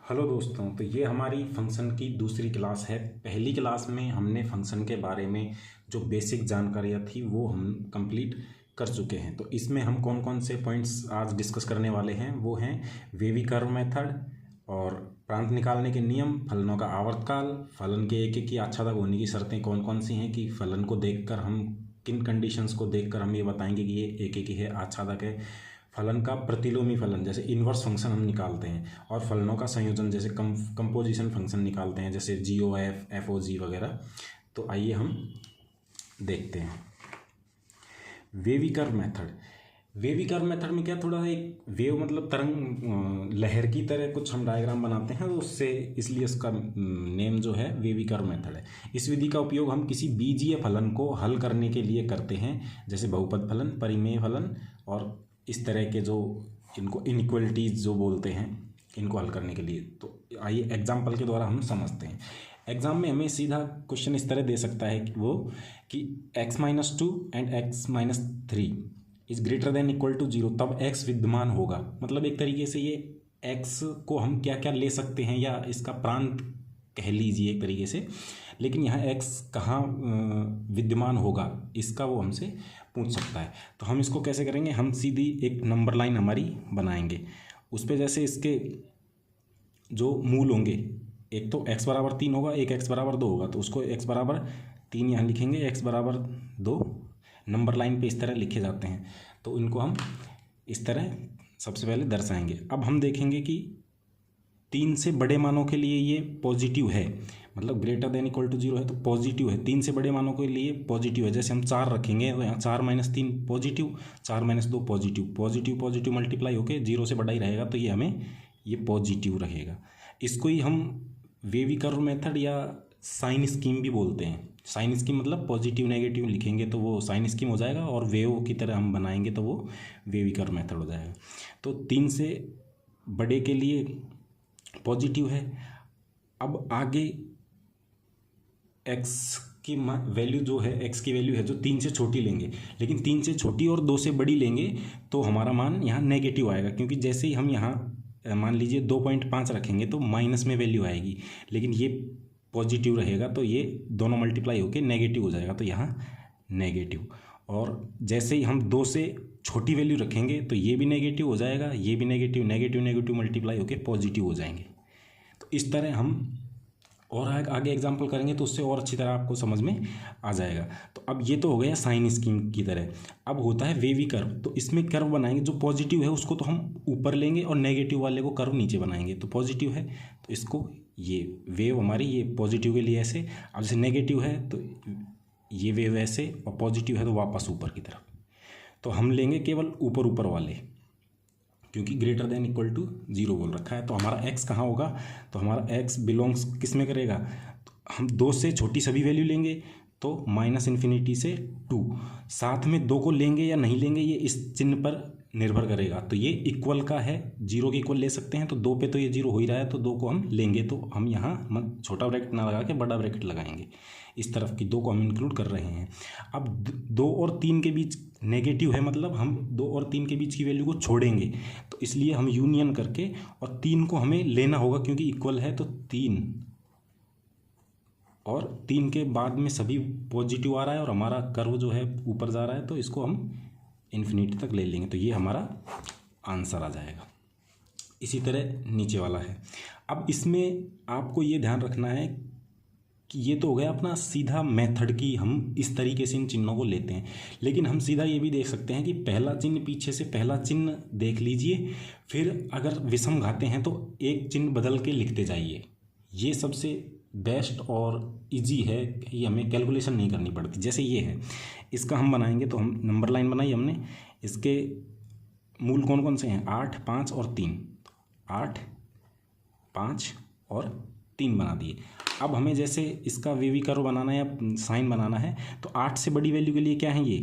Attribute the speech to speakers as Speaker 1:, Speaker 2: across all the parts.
Speaker 1: Hello दोस्तों, तो ये हमारी फंक्शन की दूसरी क्लास है। पहली क्लास में हमने फंक्शन के बारे में जो बेसिक जानकारियाँ थी वो हम कंप्लीट कर चुके हैं। तो इसमें हम कौन कौन से पॉइंट्स आज डिस्कस करने वाले हैं वो हैं वेवी कर्व मेथड और प्रांत निकालने के नियम, फलनों का आवर्तकाल, फलन के एक एक की आच्छादक होने की शर्तें कौन कौन सी हैं कि फलन को देखकर हम किन कंडीशंस को देखकर हम ये बताएंगे कि ये एक एक ही है, आच्छादक है। फलन का प्रतिलोमी फलन जैसे इन्वर्स फंक्शन हम निकालते हैं, और फलनों का संयोजन जैसे कंपोजिशन फंक्शन निकालते हैं जैसे जी ओ एफ एफ ओ जी वगैरह। तो आइए हम देखते हैं wavy curve method. Wavy curve method में क्या, थोड़ा सा एक वेव मतलब तरंग, लहर की तरह कुछ हम डायग्राम बनाते हैं, तो उससे इसलिए इसका नेम जो है वेवी कर्व मेथड है। इस विधि का उपयोग हम किसी बीजीय फलन को हल करने के लिए करते हैं, जैसे बहुपद फलन, परिमेय फलन और इस तरह के जो इनको इनइक्वलिटीज़ जो बोलते हैं, इनको हल करने के लिए। तो आइए एग्जाम्पल के द्वारा हम समझते हैं। एग्जाम में हमें सीधा क्वेश्चन इस तरह दे सकता है कि x-2 and x-3 is greater than equal to 0, तब x विद्यमान होगा। मतलब एक तरीके से ये x को हम क्या क्या ले सकते हैं, या इसका प्रांत कह लीजिए एक तरीके से, लेकिन यहाँ x कहाँ विद्यमान होगा इसका वो हमसे पूछ सकता है। तो हम इसको कैसे करेंगे, हम सीधी एक नंबर लाइन हमारी बनाएंगे, उस पर जैसे इसके जो मूल होंगे, एक तो x बराबर 3 होगा, एक x बराबर 2 होगा, तो उसको x बराबर 3 यहाँ लिखेंगे, x बराबर 2 नंबर लाइन पे इस तरह लिखे जाते हैं। तो इनको हम इस तरह सबसे पहले दर्शाएंगे। अब हम देखेंगे कि 3 से बड़े मानों के लिए ये पॉजिटिव है, मतलब ग्रेटर देन इक्वल टू 0 है तो पॉजिटिव है। 3 से बड़े मानों के लिए पॉजिटिव है, जैसे हम 4 रखेंगे तो यहाँ 4 - 3 positive, 4 - 2 positive, positive positive multiply होकर 0 से बड़ा ही रहेगा, तो ये हमें ये पॉजिटिव रहेगा। इसको ही हम वेवी कर्व मेथड या साइन स्कीम भी बोलते हैं। साइन स्कीम मतलब पॉजिटिव नेगेटिव लिखेंगे तो वो साइन स्कीम हो जाएगा, और वेव की तरह हम बनाएंगे तो वो वेवी कर्व मेथड हो जाएगा। तो 3 से बड़े के लिए पॉजिटिव है। अब आगे x की वैल्यू जो है, x की वैल्यू है जो 3 से छोटी लेंगे, लेकिन 3 से छोटी और 2 से बड़ी लेंगे तो हमारा मान यहाँ नेगेटिव आएगा, क्योंकि जैसे ही हम यहाँ मान लीजिए 2.5 रखेंगे तो माइनस में वैल्यू आएगी, लेकिन ये पॉजिटिव रहेगा तो ये दोनों मल्टीप्लाई होकर नेगेटिव हो जाएगा, तो यहाँ नेगेटिव। और जैसे ही हम 2 से छोटी वैल्यू रखेंगे तो ये भी नेगेटिव हो जाएगा, ये भी नेगेटिव, नेगेटिव नेगेटिव मल्टीप्लाई होकर पॉजिटिव हो जाएंगे। तो इस तरह हम और आगे एग्जाम्पल करेंगे तो उससे और अच्छी तरह आपको समझ में आ जाएगा। तो अब ये तो हो गया साइन स्कीम की तरह। अब होता है वेवी कर्व, तो इसमें कर्व बनाएंगे, जो पॉजिटिव है उसको तो हम ऊपर लेंगे और नेगेटिव वाले को कर्व नीचे बनाएंगे। तो पॉजिटिव है तो इसको ये वेव हमारी ये पॉजिटिव के लिए ऐसे, अब जैसे नेगेटिव है तो ये वेव ऐसे, और पॉजिटिव है तो वापस ऊपर की तरफ। तो हम लेंगे केवल ऊपर ऊपर वाले, क्योंकि ग्रेटर देन इक्वल टू 0 बोल रखा है। तो हमारा x कहाँ होगा, तो हमारा x बिलोंग्स किस में करेगा, तो हम 2 से छोटी सभी वैल्यू लेंगे तो -∞ से 2, साथ में 2 को लेंगे या नहीं लेंगे ये इस चिन्ह पर निर्भर करेगा। तो ये इक्वल का है, 0 के इक्वल ले सकते हैं, तो 2 पे तो ये 0 हो ही रहा है, तो 2 को हम लेंगे, तो हम यहाँ छोटा ब्रैकेट ना लगा के बड़ा ब्रैकेट लगाएंगे, इस तरफ की 2 को हम इंक्लूड कर रहे हैं। अब 2 और 3 के बीच नेगेटिव है, मतलब हम 2 और 3 के बीच की वैल्यू को छोड़ेंगे, तो इसलिए हम यूनियन करके और 3 को हमें लेना होगा, क्योंकि इक्वल है तो 3 और 3 के बाद में सभी पॉजिटिव आ रहा है और हमारा कर्व जो है ऊपर जा रहा है, तो इसको हम इन्फिनिटी तक ले लेंगे, तो ये हमारा आंसर आ जाएगा। इसी तरह नीचे वाला है। अब इसमें आपको ये ध्यान रखना है कि ये तो हो गया अपना सीधा मेथड की, हम इस तरीके से इन चिन्हों को लेते हैं, लेकिन हम सीधा ये भी देख सकते हैं कि पहला चिन्ह पीछे से पहला चिन्ह देख लीजिए, फिर अगर विषम घाते हैं तो एक चिन्ह बदल के लिखते जाइए। ये सबसे बेस्ट और इजी है, ये हमें कैलकुलेशन नहीं करनी पड़ती। जैसे ये है, इसका हम बनाएंगे तो हम नंबर लाइन बनाई हमने, इसके मूल कौन कौन से हैं, 8, 5 और 3, 8, 5 और 3 बना दिए। अब हमें जैसे इसका वेवी कर्व बनाना है या साइन बनाना है, तो 8 से बड़ी वैल्यू के लिए क्या है, ये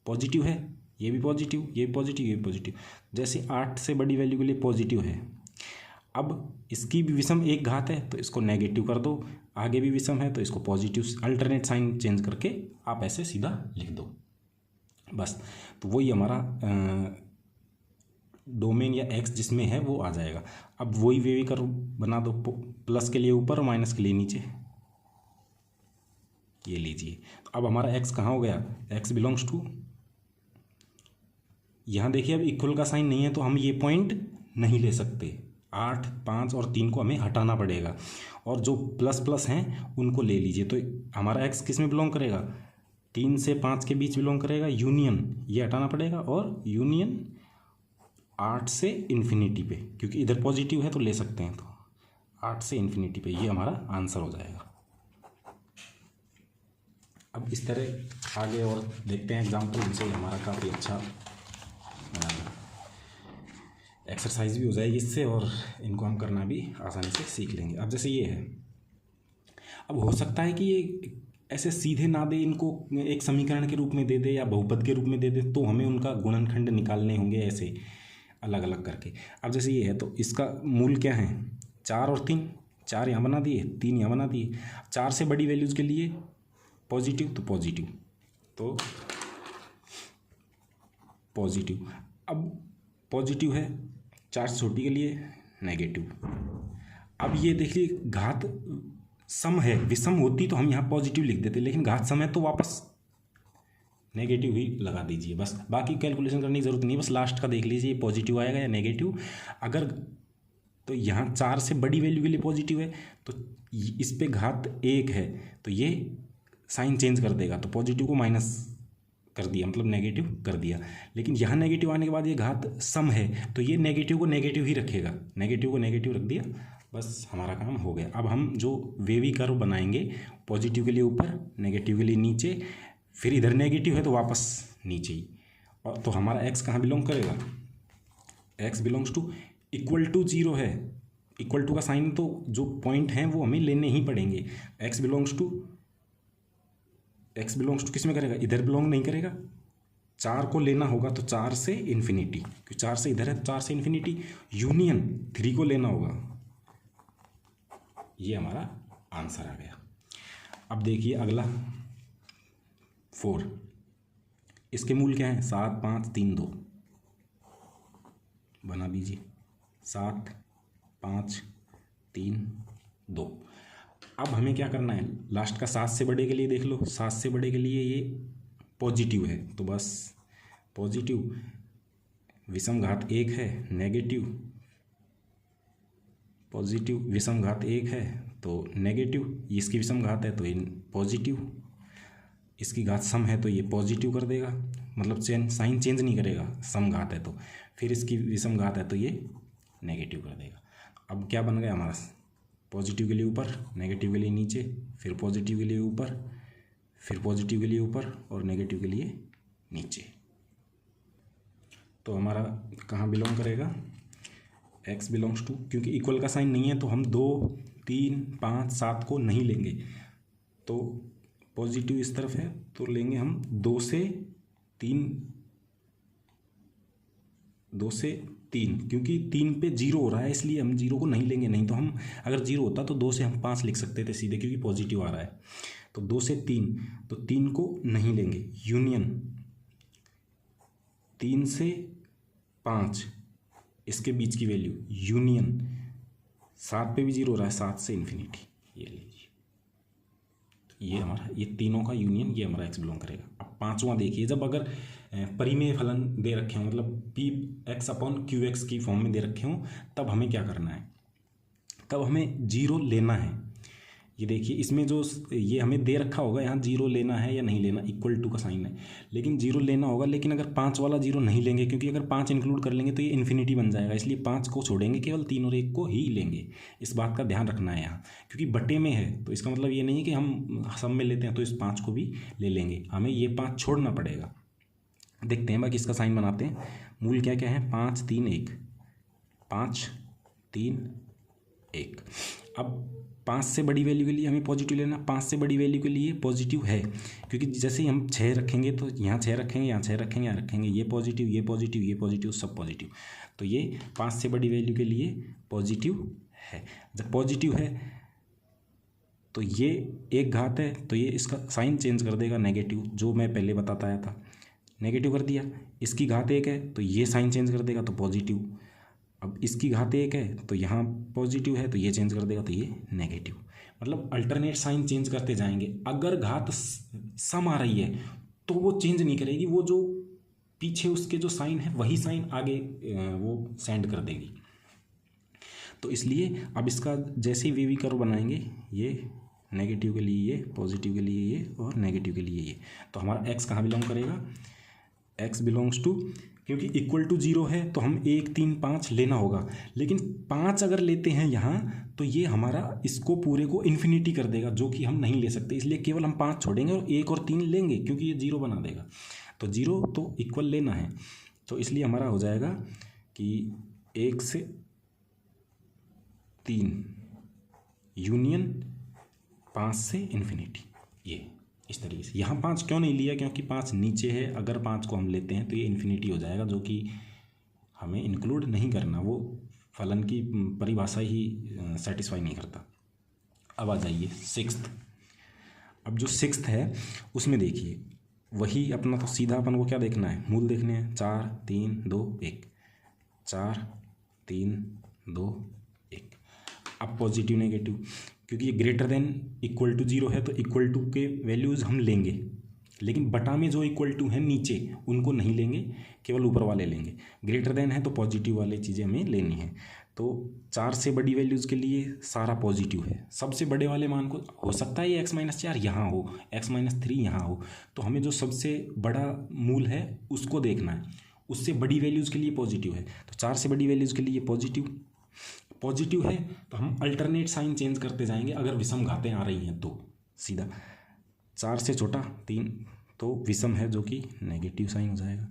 Speaker 1: पॉजिटिव है, ये भी पॉजिटिव, ये भी पॉजिटिव, ये भी पॉजिटिव। जैसे 8 से बड़ी वैल्यू के लिए पॉजिटिव है, अब इसकी भी विषम एक घात है तो इसको नेगेटिव कर दो, आगे भी विषम है तो इसको पॉजिटिव, अल्टरनेट साइन चेंज करके आप ऐसे सीधा लिख दो बस। तो वही हमारा डोमेन या एक्स जिसमें है वो आ जाएगा। अब वही वेवी कर्व बना दो, प्लस के लिए ऊपर और माइनस के लिए नीचे, ये लीजिए। तो अब हमारा एक्स कहाँ हो गया, एक्स बिलोंग्स टू, यहाँ देखिए अब इक्वल का साइन नहीं है तो हम ये पॉइंट नहीं ले सकते, 8, 5 और 3 को हमें हटाना पड़ेगा, और जो प्लस प्लस हैं उनको ले लीजिए। तो हमारा एक्स किस में बिलोंग करेगा, 3 से 5 के बीच बिलोंग करेगा, यूनियन ये हटाना पड़ेगा, और यूनियन 8 से इन्फिनिटी पे, क्योंकि इधर पॉजिटिव है तो ले सकते हैं, तो 8 से इन्फिनिटी पे, ये हमारा आंसर हो जाएगा। अब इस तरह आगे और देखते हैं एग्जाम्पल, इनसे हमारा काफ़ी अच्छा एक्सरसाइज भी हो जाएगी इससे, और इनको हम करना भी आसानी से सीख लेंगे। अब जैसे ये है, अब हो सकता है कि ये ऐसे सीधे ना दे, इनको एक समीकरण के रूप में दे दे या बहुपद के रूप में दे दे, तो हमें उनका गुणनखंड निकालने होंगे ऐसे अलग अलग करके। अब जैसे ये है तो इसका मूल क्या है, 4 और 3, 4 यहाँ बना दिए, 3 यहाँ बना दिए। 4 से बड़ी वैल्यूज़ के लिए पॉजिटिव, तो पॉजिटिव, तो पॉजिटिव। अब पॉजिटिव है, 4 से छोटी के लिए नेगेटिव। अब ये देखिए घात सम है, विषम होती तो हम यहाँ पॉजिटिव लिख देते, लेकिन घात सम है तो वापस नेगेटिव ही लगा दीजिए बस, बाकी कैलकुलेशन करने की ज़रूरत नहीं, बस लास्ट का देख लीजिए पॉजिटिव आएगा या नेगेटिव। अगर तो यहाँ 4 से बड़ी वैल्यू के लिए पॉजिटिव है तो इस पे घात 1 है तो ये साइन चेंज कर देगा, तो पॉजिटिव को माइनस कर दिया, मतलब नेगेटिव कर दिया। लेकिन यहाँ नेगेटिव आने के बाद ये घात सम है तो ये नेगेटिव को नेगेटिव ही रखेगा, नेगेटिव को नेगेटिव रख दिया, बस हमारा काम हो गया। अब हम जो वेवी कर्व बनाएंगे, पॉजिटिव के लिए ऊपर, नेगेटिव के लिए नीचे, फिर इधर नेगेटिव है तो वापस नीचे ही, और तो हमारा एक्स कहाँ बिलोंग करेगा, x belongs to, equal to 0 है, इक्वल टू का साइन तो जो पॉइंट हैं वो हमें लेने ही पड़ेंगे। एक्स बिलोंग्स टू किस में करेगा, इधर बिलोंग नहीं करेगा, 4 को लेना होगा तो 4 से इन्फिनिटी, क्योंकि 4 से इधर है तो 4 से इन्फिनिटी, यूनियन 3 को लेना होगा, ये हमारा आंसर आ गया। अब देखिए अगला 4, इसके मूल क्या है, 7, 5, 3, 2 बना दीजिए, 7, 5, 3, 2। अब हमें क्या करना है, लास्ट का 7 से बड़े के लिए देख लो, 7 से बड़े के लिए ये पॉजिटिव है तो बस पॉजिटिव, विषम घात 1 है, नेगेटिव, पॉजिटिव विषम घात 1 है तो नेगेटिव, इसकी विषम घात है तो ये पॉजिटिव, इसकी घात सम है तो ये पॉजिटिव कर देगा, मतलब साइन चेंज नहीं करेगा, सम घात है तो, फिर इसकी विषम घात है तो ये नेगेटिव कर देगा। अब क्या बन गया हमारा, पॉजिटिव के लिए ऊपर, नेगेटिव के लिए नीचे, फिर पॉजिटिव के लिए ऊपर, फिर पॉजिटिव के लिए ऊपर और नेगेटिव के लिए नीचे। तो हमारा कहाँ बिलोंग करेगा, एक्स बिलोंग्स टू, क्योंकि इक्वल का साइन नहीं है तो हम 2, 3, 5, 7 को नहीं लेंगे, तो पॉजिटिव इस तरफ है तो लेंगे हम 2 से 3, क्योंकि 3 पे 0 हो रहा है इसलिए हम 0 को नहीं लेंगे, नहीं तो हम अगर 0 होता तो 2 से हम 5 लिख सकते थे सीधे, क्योंकि पॉजिटिव आ रहा है। तो 2 से 3, तो 3 को नहीं लेंगे, यूनियन 3 से 5 इसके बीच की वैल्यू, यूनियन 7 पे भी 0 हो रहा है, 7 से इन्फिनिटी, ये लीजिए, ये हमारा, ये तीनों का यूनियन, ये हमारा एक्स बिलोंग करेगा। अब पांचवा देखिए, जब अगर परिमेय फलन दे रखे हों, मतलब P x upon Q x की फॉर्म में दे रखे हों, तब हमें क्या करना है, तब हमें 0 लेना है। ये देखिए इसमें जो ये हमें दे रखा होगा, यहाँ 0 लेना है या नहीं लेना, इक्वल टू का साइन है, लेकिन 0 लेना होगा, लेकिन अगर 5 वाला 0 नहीं लेंगे, क्योंकि अगर 5 इंक्लूड कर लेंगे तो ये इन्फिनिटी बन जाएगा, इसलिए 5 को छोड़ेंगे, केवल 3 और 1 को ही लेंगे। इस बात का ध्यान रखना है यहाँ, क्योंकि बटे में है तो इसका मतलब ये नहीं है कि हम सब में लेते हैं तो इस 5 को भी ले लेंगे, हमें ये 5 छोड़ना पड़ेगा। देखते हैं बाकी इसका साइन बनाते हैं। मूल क्या क्या है, 5, 3, 1, 5, 3, 1। अब 5 से बड़ी वैल्यू के लिए हमें पॉजिटिव लेना, 5 से बड़ी वैल्यू के लिए पॉजिटिव है, क्योंकि जैसे ही हम 6 रखेंगे तो यहाँ 6 रखेंगे, यहाँ 6 रखेंगे, यहाँ रखेंगे, ये पॉजिटिव, ये पॉजिटिव, ये पॉजिटिव, सब पॉजिटिव, तो ये 5 से बड़ी वैल्यू के लिए पॉजिटिव है। जब पॉजिटिव है तो ये एक घात है तो ये इसका साइन चेंज कर देगा, नेगेटिव, जो मैं पहले बताता आया था, नेगेटिव कर दिया। इसकी घात 1 है तो ये साइन चेंज कर देगा तो पॉजिटिव। अब इसकी घात 1 है तो यहाँ पॉजिटिव है तो ये चेंज कर देगा तो ये नेगेटिव। मतलब अल्टरनेट साइन चेंज करते जाएंगे। अगर घात सम आ रही है तो वो चेंज नहीं करेगी, वो जो पीछे उसके जो साइन है वही साइन आगे वो सेंड कर देगी। तो इसलिए अब इसका जैसे ही वी कर्व बनाएंगे, ये नेगेटिव के लिए ये, पॉजिटिव के लिए ये और नेगेटिव के लिए ये, तो हमारा एक्स कहाँ बिलोंग करेगा, एक्स बिलोंग्स टू, क्योंकि इक्वल टू 0 है तो हम 1 3 5 लेना होगा, लेकिन 5 अगर लेते हैं यहाँ तो ये हमारा इसको पूरे को इन्फिनिटी कर देगा, जो कि हम नहीं ले सकते। इसलिए केवल हम 5 छोड़ेंगे और 1 और 3 लेंगे, क्योंकि ये 0 बना देगा। तो 0 तो इक्वल लेना है, तो इसलिए हमारा हो जाएगा कि 1 से 3 यूनियन 5 से इन्फिनिटी, ये इस तरीके से। यहाँ 5 क्यों नहीं लिया, क्योंकि 5 नीचे है। अगर 5 को हम लेते हैं तो ये इन्फिनिटी हो जाएगा, जो कि हमें इंक्लूड नहीं करना, वो फलन की परिभाषा ही सेटिस्फाई नहीं करता। अब आ जाइए सिक्स्थ। अब जो सिक्स्थ है उसमें देखिए वही अपना, तो सीधा अपन को क्या देखना है, मूल देखने हैं। 4 3 2 1, 4 3 2 1। अब पॉजिटिव नेगेटिव, क्योंकि ये ग्रेटर देन इक्वल टू 0 है तो इक्वल टू के वैल्यूज़ हम लेंगे, लेकिन बटा में जो इक्वल टू है नीचे उनको नहीं लेंगे, केवल ऊपर वाले लेंगे। ग्रेटर देन है तो पॉजिटिव वाली चीज़ें हमें लेनी है। तो 4 से बड़ी वैल्यूज़ के लिए सारा पॉजिटिव है। सबसे बड़े वाले मान को हो सकता है ये x-4 यहाँ हो, x-3 यहाँ हो, तो हमें जो सबसे बड़ा मूल है उसको देखना है। उससे बड़ी वैल्यूज़ के लिए पॉजिटिव है, तो 4 से बड़ी वैल्यूज़ के लिए पॉजिटिव है तो हम अल्टरनेट साइन चेंज करते जाएंगे। अगर विषम घातें आ रही हैं तो सीधा 4 से छोटा 3 तो विषम है, जो कि नेगेटिव साइन हो जाएगा।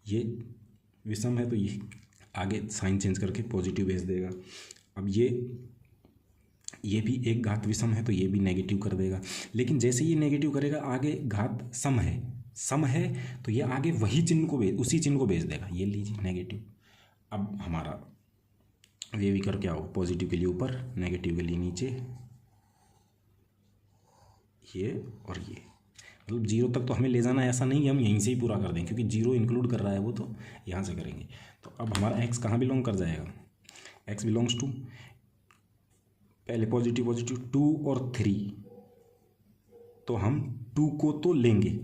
Speaker 1: ये विषम है तो ये आगे साइन चेंज करके पॉजिटिव भेज देगा। अब ये भी एक घात विषम है तो ये भी नेगेटिव कर देगा, लेकिन जैसे ये नेगेटिव करेगा आगे घात सम है तो ये आगे वही चिन्ह को उसी चिन्ह को भेज देगा। ये लीजिए नेगेटिव। अब हमारा वे भी कर क्या हो, पॉजिटिव के लिए ऊपर, नेगेटिव के लिए नीचे, ये और ये। मतलब 0 तक तो हमें ले जाना है, ऐसा नहीं कि हम यहीं से ही पूरा कर दें, क्योंकि 0 इंक्लूड कर रहा है वो, तो यहाँ से करेंगे। तो अब हमारा x कहाँ बिलोंग कर जाएगा, x बिलोंग्स टू, पहले पॉजिटिव 2 और 3, तो हम 2 को तो लेंगे,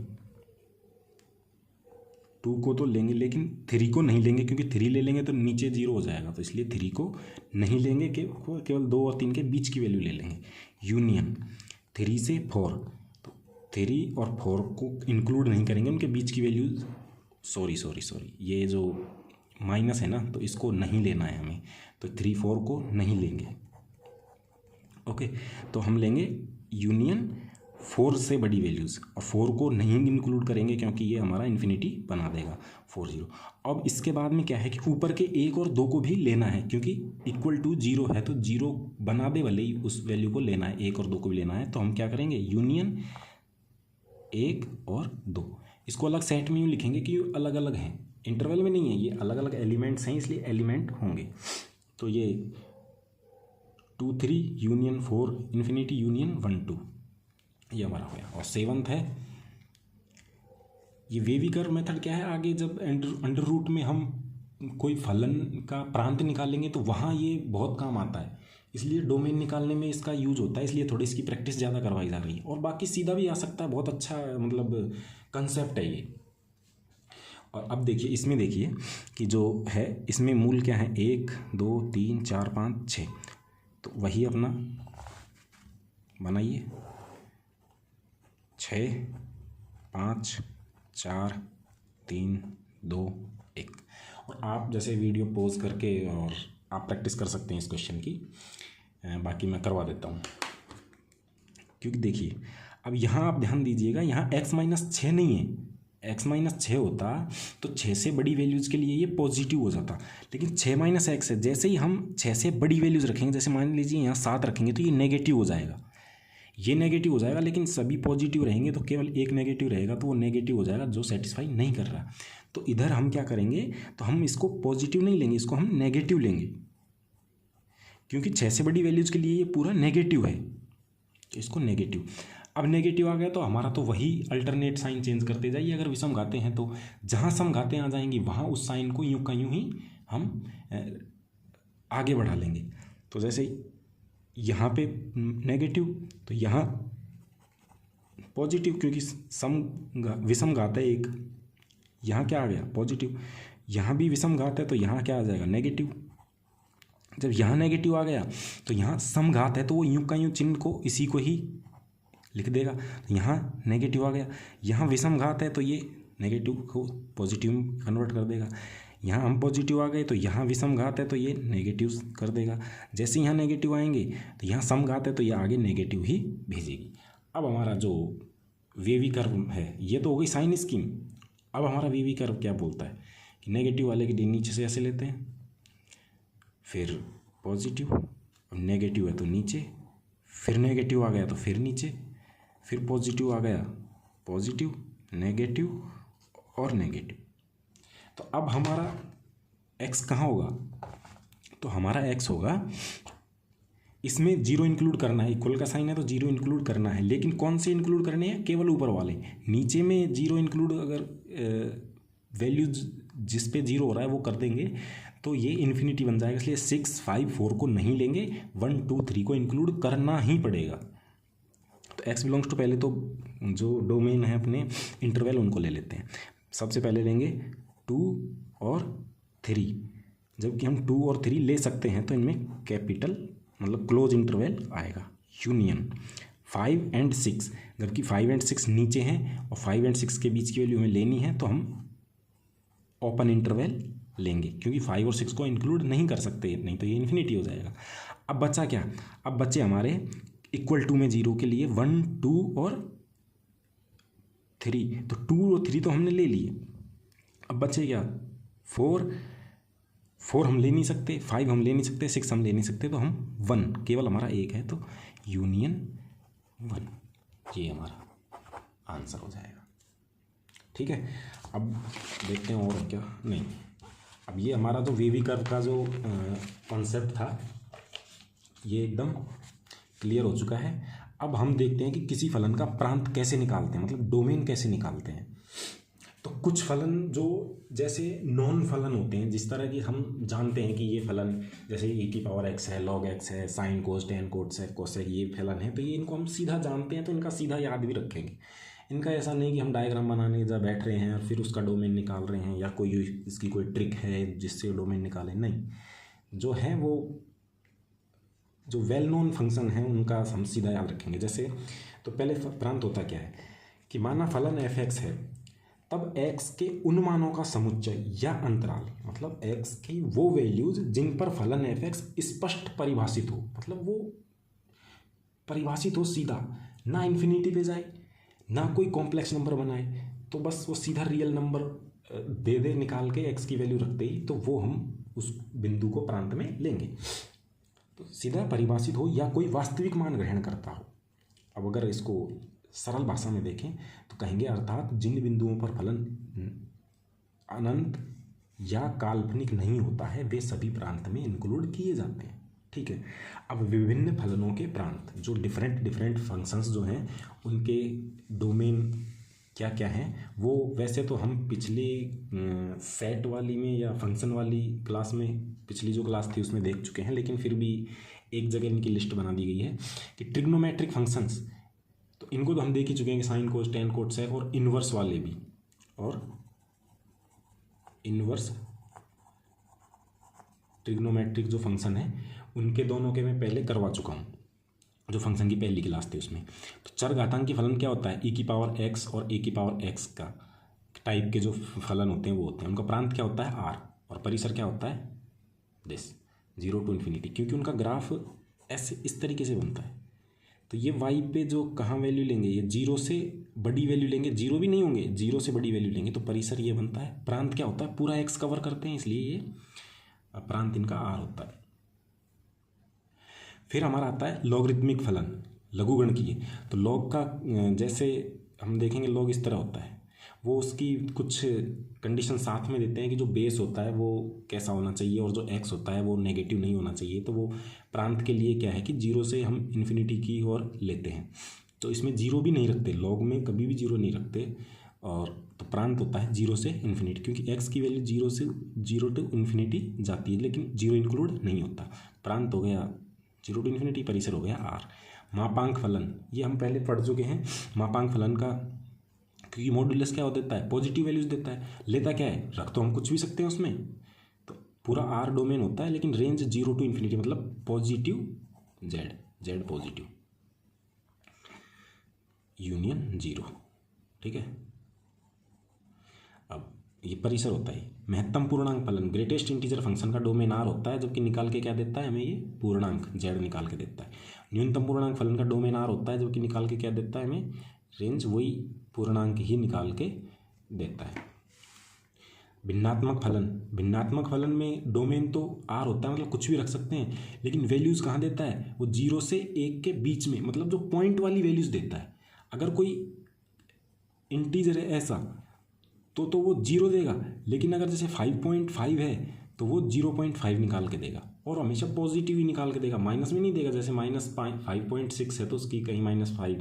Speaker 1: लेकिन 3 को नहीं लेंगे, क्योंकि 3 ले लेंगे तो नीचे 0 हो जाएगा। तो इसलिए 3 को नहीं लेंगे, केवल 2 और 3 के बीच की वैल्यू ले लेंगे। यूनियन 3 से 4, तो 3 और 4 को इंक्लूड नहीं करेंगे, उनके बीच की वैल्यू, सॉरी ये जो माइनस है ना, तो इसको नहीं लेना है हमें, तो 3 4 को नहीं लेंगे। ओके, तो हम लेंगे यूनियन 4 से बड़ी वैल्यूज़, और 4 को नहीं इंक्लूड करेंगे क्योंकि ये हमारा इन्फिनिटी बना देगा 4 0। अब इसके बाद में क्या है कि ऊपर के 1 और 2 को भी लेना है, क्योंकि इक्वल टू 0 है तो 0 बना दे वाले ही उस वैल्यू को लेना है, 1 और 2 को भी लेना है। तो हम क्या करेंगे, यूनियन 1 और 2, इसको अलग सेट में यूँ लिखेंगे कि ये अलग अलग हैं, इंटरवल में नहीं है, ये अलग अलग एलिमेंट्स हैं, इसलिए एलिमेंट होंगे। तो ये 2 3 यूनियन 4 इन्फिनिटी यूनियन 1 2, ये हमारा हो गया। और 7th है ये वेवी कर्व मेथड। क्या है, आगे जब अंडर रूट में हम कोई फलन का प्रांत निकालेंगे तो वहाँ ये बहुत काम आता है, इसलिए डोमेन निकालने में इसका यूज होता है, इसलिए थोड़ी इसकी प्रैक्टिस ज़्यादा करवाई जा रही है। और बाकी सीधा भी आ सकता है, बहुत अच्छा मतलब कंसेप्ट है ये। और अब देखिए इसमें, देखिए कि जो है इसमें मूल क्या है, 1 2 3 4 5 6, तो वही अपना बनाइए, 6 5 4 3 2 1। और आप जैसे वीडियो पॉज करके और आप प्रैक्टिस कर सकते हैं इस क्वेश्चन की, बाकी मैं करवा देता हूँ। क्योंकि देखिए अब यहाँ आप ध्यान दीजिएगा, यहाँ x-6 नहीं है, x-6 होता तो 6 से बड़ी वैल्यूज़ के लिए ये पॉजिटिव हो जाता, लेकिन 6 - x है। जैसे ही हम 6 से बड़ी वैल्यूज़ रखेंगे, जैसे मान लीजिए यहाँ 7 रखेंगे, तो ये नेगेटिव हो जाएगा, ये नेगेटिव हो जाएगा। लेकिन सभी पॉजिटिव रहेंगे तो केवल एक नेगेटिव रहेगा, तो वो नेगेटिव हो जाएगा, जो सेटिस्फाई नहीं कर रहा। तो इधर हम क्या करेंगे, तो हम इसको पॉजिटिव नहीं लेंगे, इसको हम नेगेटिव लेंगे, क्योंकि 6 से बड़ी वैल्यूज़ के लिए ये पूरा नेगेटिव है, तो इसको नेगेटिव। अब नेगेटिव आ गया तो हमारा तो वही अल्टरनेट साइन चेंज करते जाइए। अगर विषम घातें हैं तो जहाँ सम घातें आ जाएंगी वहाँ उस साइन को यूँ का यूँ ही हम आगे बढ़ा लेंगे। तो जैसे यहाँ पे नेगेटिव तो यहाँ पॉजिटिव, क्योंकि विषम घात है एक, यहाँ क्या आ गया पॉजिटिव। यहाँ भी विषम घात है तो यहाँ क्या आ जाएगा नेगेटिव। जब यहाँ नेगेटिव आ गया तो यहाँ समघात है तो वो यूँ का यूँ चिन्ह को इसी को ही लिख देगा। यहाँ नेगेटिव आ गया, यहाँ विषम घात है तो ये नेगेटिव को पॉजिटिव में कन्वर्ट कर देगा। यहाँ हम पॉजिटिव आ गए तो यहाँ विषम घात है तो ये नेगेटिव कर देगा। जैसे यहाँ नेगेटिव आएंगे तो यहाँ समघात है तो ये आगे नेगेटिव ही भेजेगी। अब हमारा जो वेवी कर्व है ये तो हो गई साइन स्कीम। अब हमारा वेवी कर्व क्या बोलता है कि नेगेटिव वाले की नीचे से ऐसे लेते हैं, फिर पॉजिटिव, नेगेटिव है तो नीचे, फिर नेगेटिव आ गया तो फिर नीचे, फिर पॉजिटिव आ गया पॉजिटिव, नेगेटिव और नेगेटिव। तो अब हमारा x कहाँ होगा, तो हमारा x होगा, इसमें जीरो इंक्लूड करना है, इक्वल का साइन है तो जीरो इंक्लूड करना है। लेकिन कौन से इंक्लूड करने हैं, केवल ऊपर वाले। नीचे में जीरो इंक्लूड अगर वैल्यू जिस पे जीरो हो रहा है वो कर देंगे तो ये इन्फिनिटी बन जाएगा। इसलिए 6, 5, 4 को नहीं लेंगे, 1, 2, 3 को इंक्लूड करना ही पड़ेगा। तो x बिलोंग्स टू, पहले तो जो डोमेन है अपने इंटरवल उनको ले लेते हैं। सबसे पहले लेंगे 2 और 3, जबकि हम 2 और 3 ले सकते हैं तो इनमें कैपिटल मतलब क्लोज इंटरवल आएगा। यूनियन 5 एंड 6, जबकि 5 एंड 6 नीचे हैं और 5 एंड 6 के बीच की वैल्यू हमें लेनी है तो हम ओपन इंटरवल लेंगे, क्योंकि 5 और 6 को इंक्लूड नहीं कर सकते, नहीं तो ये इन्फिनिटी हो जाएगा। अब बचा क्या, अब बचे हमारे इक्वल टू में जीरो के लिए 1, 2 और 3। तो 2 और 3 तो हमने ले लिए। अब बचे क्या 4 हम ले नहीं सकते, 5 हम ले नहीं सकते, 6 हम ले नहीं सकते, तो हम 1, केवल हमारा एक है तो यूनियन 1, ये हमारा आंसर हो जाएगा। ठीक है, अब देखते हैं और क्या नहीं। अब ये हमारा जो वेवी कर्व का जो कॉन्सेप्ट था ये एकदम क्लियर हो चुका है। अब हम देखते हैं कि किसी फलन का प्रांत कैसे निकालते हैं, मतलब डोमेन कैसे निकालते हैं। तो कुछ फलन जो जैसे नॉन फलन होते हैं, जिस तरह की हम जानते हैं कि ये फलन जैसे e⁻x है, log x है, sin cos tan cosec cosec ये फलन है, तो ये इनको हम सीधा जानते हैं तो इनका सीधा याद भी रखेंगे। इनका ऐसा नहीं कि हम डायग्राम बनाने जब बैठ रहे हैं और फिर उसका डोमेन निकाल रहे हैं या कोई इसकी कोई ट्रिक है जिससे डोमेन निकालें, नहीं। जो है वो जो वेल नोन फंक्शन है उनका हम सीधा याद रखेंगे। जैसे तो पहले प्रांत होता क्या है कि माना फलन f(x) है, तब x के उन मानों का समुच्चय या अंतराल, मतलब x की वो वैल्यूज जिन पर फलन f(x) स्पष्ट परिभाषित हो, मतलब वो परिभाषित हो सीधा, ना इन्फिनिटी पे जाए ना कोई कॉम्प्लेक्स नंबर बनाए, तो बस वो सीधा रियल नंबर दे दे निकाल के x की वैल्यू रखते ही, तो वो हम उस बिंदु को प्रांत में लेंगे। तो सीधा परिभाषित हो या कोई वास्तविक मान ग्रहण करता हो। अब अगर इसको सरल भाषा में देखें तो कहेंगे अर्थात जिन बिंदुओं पर फलन अनंत या काल्पनिक नहीं होता है वे सभी प्रांत में इंक्लूड किए जाते हैं। ठीक है, अब विभिन्न फलनों के प्रांत जो डिफरेंट फंक्शंस जो हैं उनके डोमेन क्या क्या हैं, वो वैसे तो हम पिछली सेट वाली में या फंक्शन वाली क्लास में, पिछली जो क्लास थी उसमें देख चुके हैं, लेकिन फिर भी एक जगह इनकी लिस्ट बना दी गई है कि ट्रिग्नोमेट्रिक फंक्शंस, तो इनको तो हम देख ही चुके हैं कि साइन कोस टेन कोसेक और इन्वर्स वाले भी, और इन्वर्स ट्रिग्नोमेट्रिक जो फंक्शन है उनके दोनों के मैं पहले करवा चुका हूँ, जो फंक्शन की पहली क्लास थी उसमें। तो चरघातांकी फलन क्या होता है, e⁻x और a⁻x का टाइप के जो फलन होते हैं वो होते हैं, उनका प्रांत क्या होता है r, और परिसर क्या होता है दिस 0 to ∞, क्योंकि उनका ग्राफ ऐसे इस तरीके से बनता है। तो ये y पे जो कहाँ वैल्यू लेंगे, ये 0 से बड़ी वैल्यू लेंगे, 0 भी नहीं होंगे, 0 से बड़ी वैल्यू लेंगे, तो परिसर ये बनता है। प्रांत क्या होता है, पूरा x कवर करते हैं, इसलिए ये प्रांत इनका r होता है। फिर हमारा आता है लॉगरिथमिक फलन, लघुगण की। तो लॉग का जैसे हम देखेंगे लॉग इस तरह होता है, वो उसकी कुछ कंडीशन साथ में देते हैं कि जो बेस होता है वो कैसा होना चाहिए और जो x होता है वो नेगेटिव नहीं होना चाहिए। तो वो प्रांत के लिए क्या है कि 0 से हम इन्फिनिटी की ओर लेते हैं। तो इसमें जीरो भी नहीं रखते, लॉग में कभी भी जीरो नहीं रखते। और तो प्रांत होता है जीरो से इन्फिनिटी, क्योंकि एक्स की वैल्यू जीरो टू इन्फिनिटी जाती है, लेकिन जीरो इंक्लूड नहीं होता। प्रांत हो गया जीरो टू इन्फिनिटी, परिसर हो गया आर। मापांक फलन, ये हम पहले पढ़ चुके हैं। मापांक फलन का, क्योंकि मॉड्यूलस क्या देता है, पॉजिटिव वैल्यूज देता है। लेता क्या है, रख तो हम कुछ भी सकते हैं उसमें, तो पूरा आर डोमेन होता है, लेकिन रेंज जीरो टू इन्फिनिटी, मतलब positive Z positive, union zero. ठीक है, अब ये परिसर होता है। महत्तम पूर्णांक फलन, ग्रेटेस्ट इंटीजर फंक्शन का डोमेन आर होता है, जबकि निकाल के क्या देता है हमें, ये पूर्णांक जेड निकाल के देता है। न्यूनतम पूर्णांक फलन का डोमेन आर होता है, जबकि निकाल के क्या देता है हमें, रेंज वही पूर्णांक ही निकाल के देता है। भिन्नात्मक फलन, भिन्नात्मक फलन में डोमेन तो आर होता है, मतलब कुछ भी रख सकते हैं, लेकिन वैल्यूज़ कहाँ देता है, वो जीरो से एक के बीच में, मतलब जो पॉइंट वाली वैल्यूज़ देता है। अगर कोई इंटीजर है ऐसा तो वो जीरो देगा, लेकिन अगर जैसे 5.5 है तो वो 0.5 निकाल के देगा, और हमेशा पॉजिटिव ही निकाल के देगा, माइनस में नहीं देगा। जैसे -5.6 है तो उसकी कहीं -0.5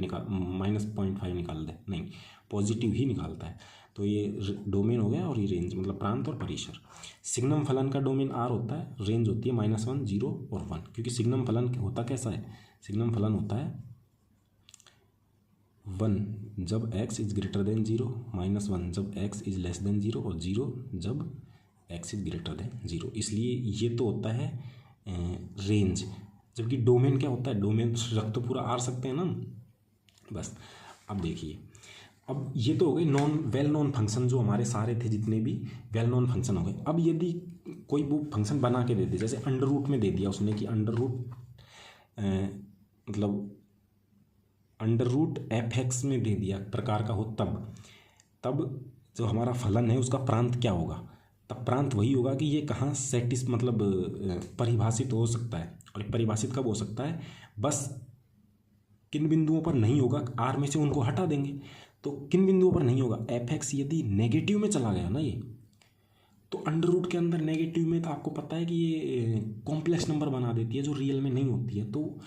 Speaker 1: निकाल दे, नहीं, पॉजिटिव ही निकालता है। तो ये डोमेन हो गया, और ये रेंज मतलब प्रांत और परिसर। सिग्नम फलन का डोमेन आर होता है, रेंज होती है -1, 0 और 1, क्योंकि सिग्नम फलन होता कैसा है, सिग्नम फलन होता है 1 जब x इज ग्रेटर देन 0, -1 जब x इज लेस देन 0, और 0 जब x इज ग्रेटर देन 0। इसलिए ये तो होता है रेंज। जबकि डोमेन क्या होता है, डोमेन रख तो पूरा आर सकते हैं ना बस। अब देखिए, अब ये तो हो गए वेल नोन फंक्शन, जो हमारे सारे थे जितने भी वेल नोन फंक्शन हो गए। अब यदि कोई वो फंक्शन बना के दे दे, जैसे अंडर रूट में दे दिया उसने कि अंडर रूट मतलब अंडर रूट f(x) में दे दिया प्रकार का हो, तब जो हमारा फलन है उसका प्रांत क्या होगा, तब प्रांत वही होगा कि ये कहाँ मतलब परिभाषित हो सकता है। और परिभाषित कब हो सकता है, बस किन बिंदुओं पर नहीं होगा, आर में से उनको हटा देंगे। तो किन बिंदुओं पर नहीं होगा, f(x) यदि नेगेटिव में चला गया ना ये, तो अंडर रूट के अंदर नेगेटिव में तो आपको पता है कि ये कॉम्प्लेक्स नंबर बना देती है जो रियल में नहीं होती है। तो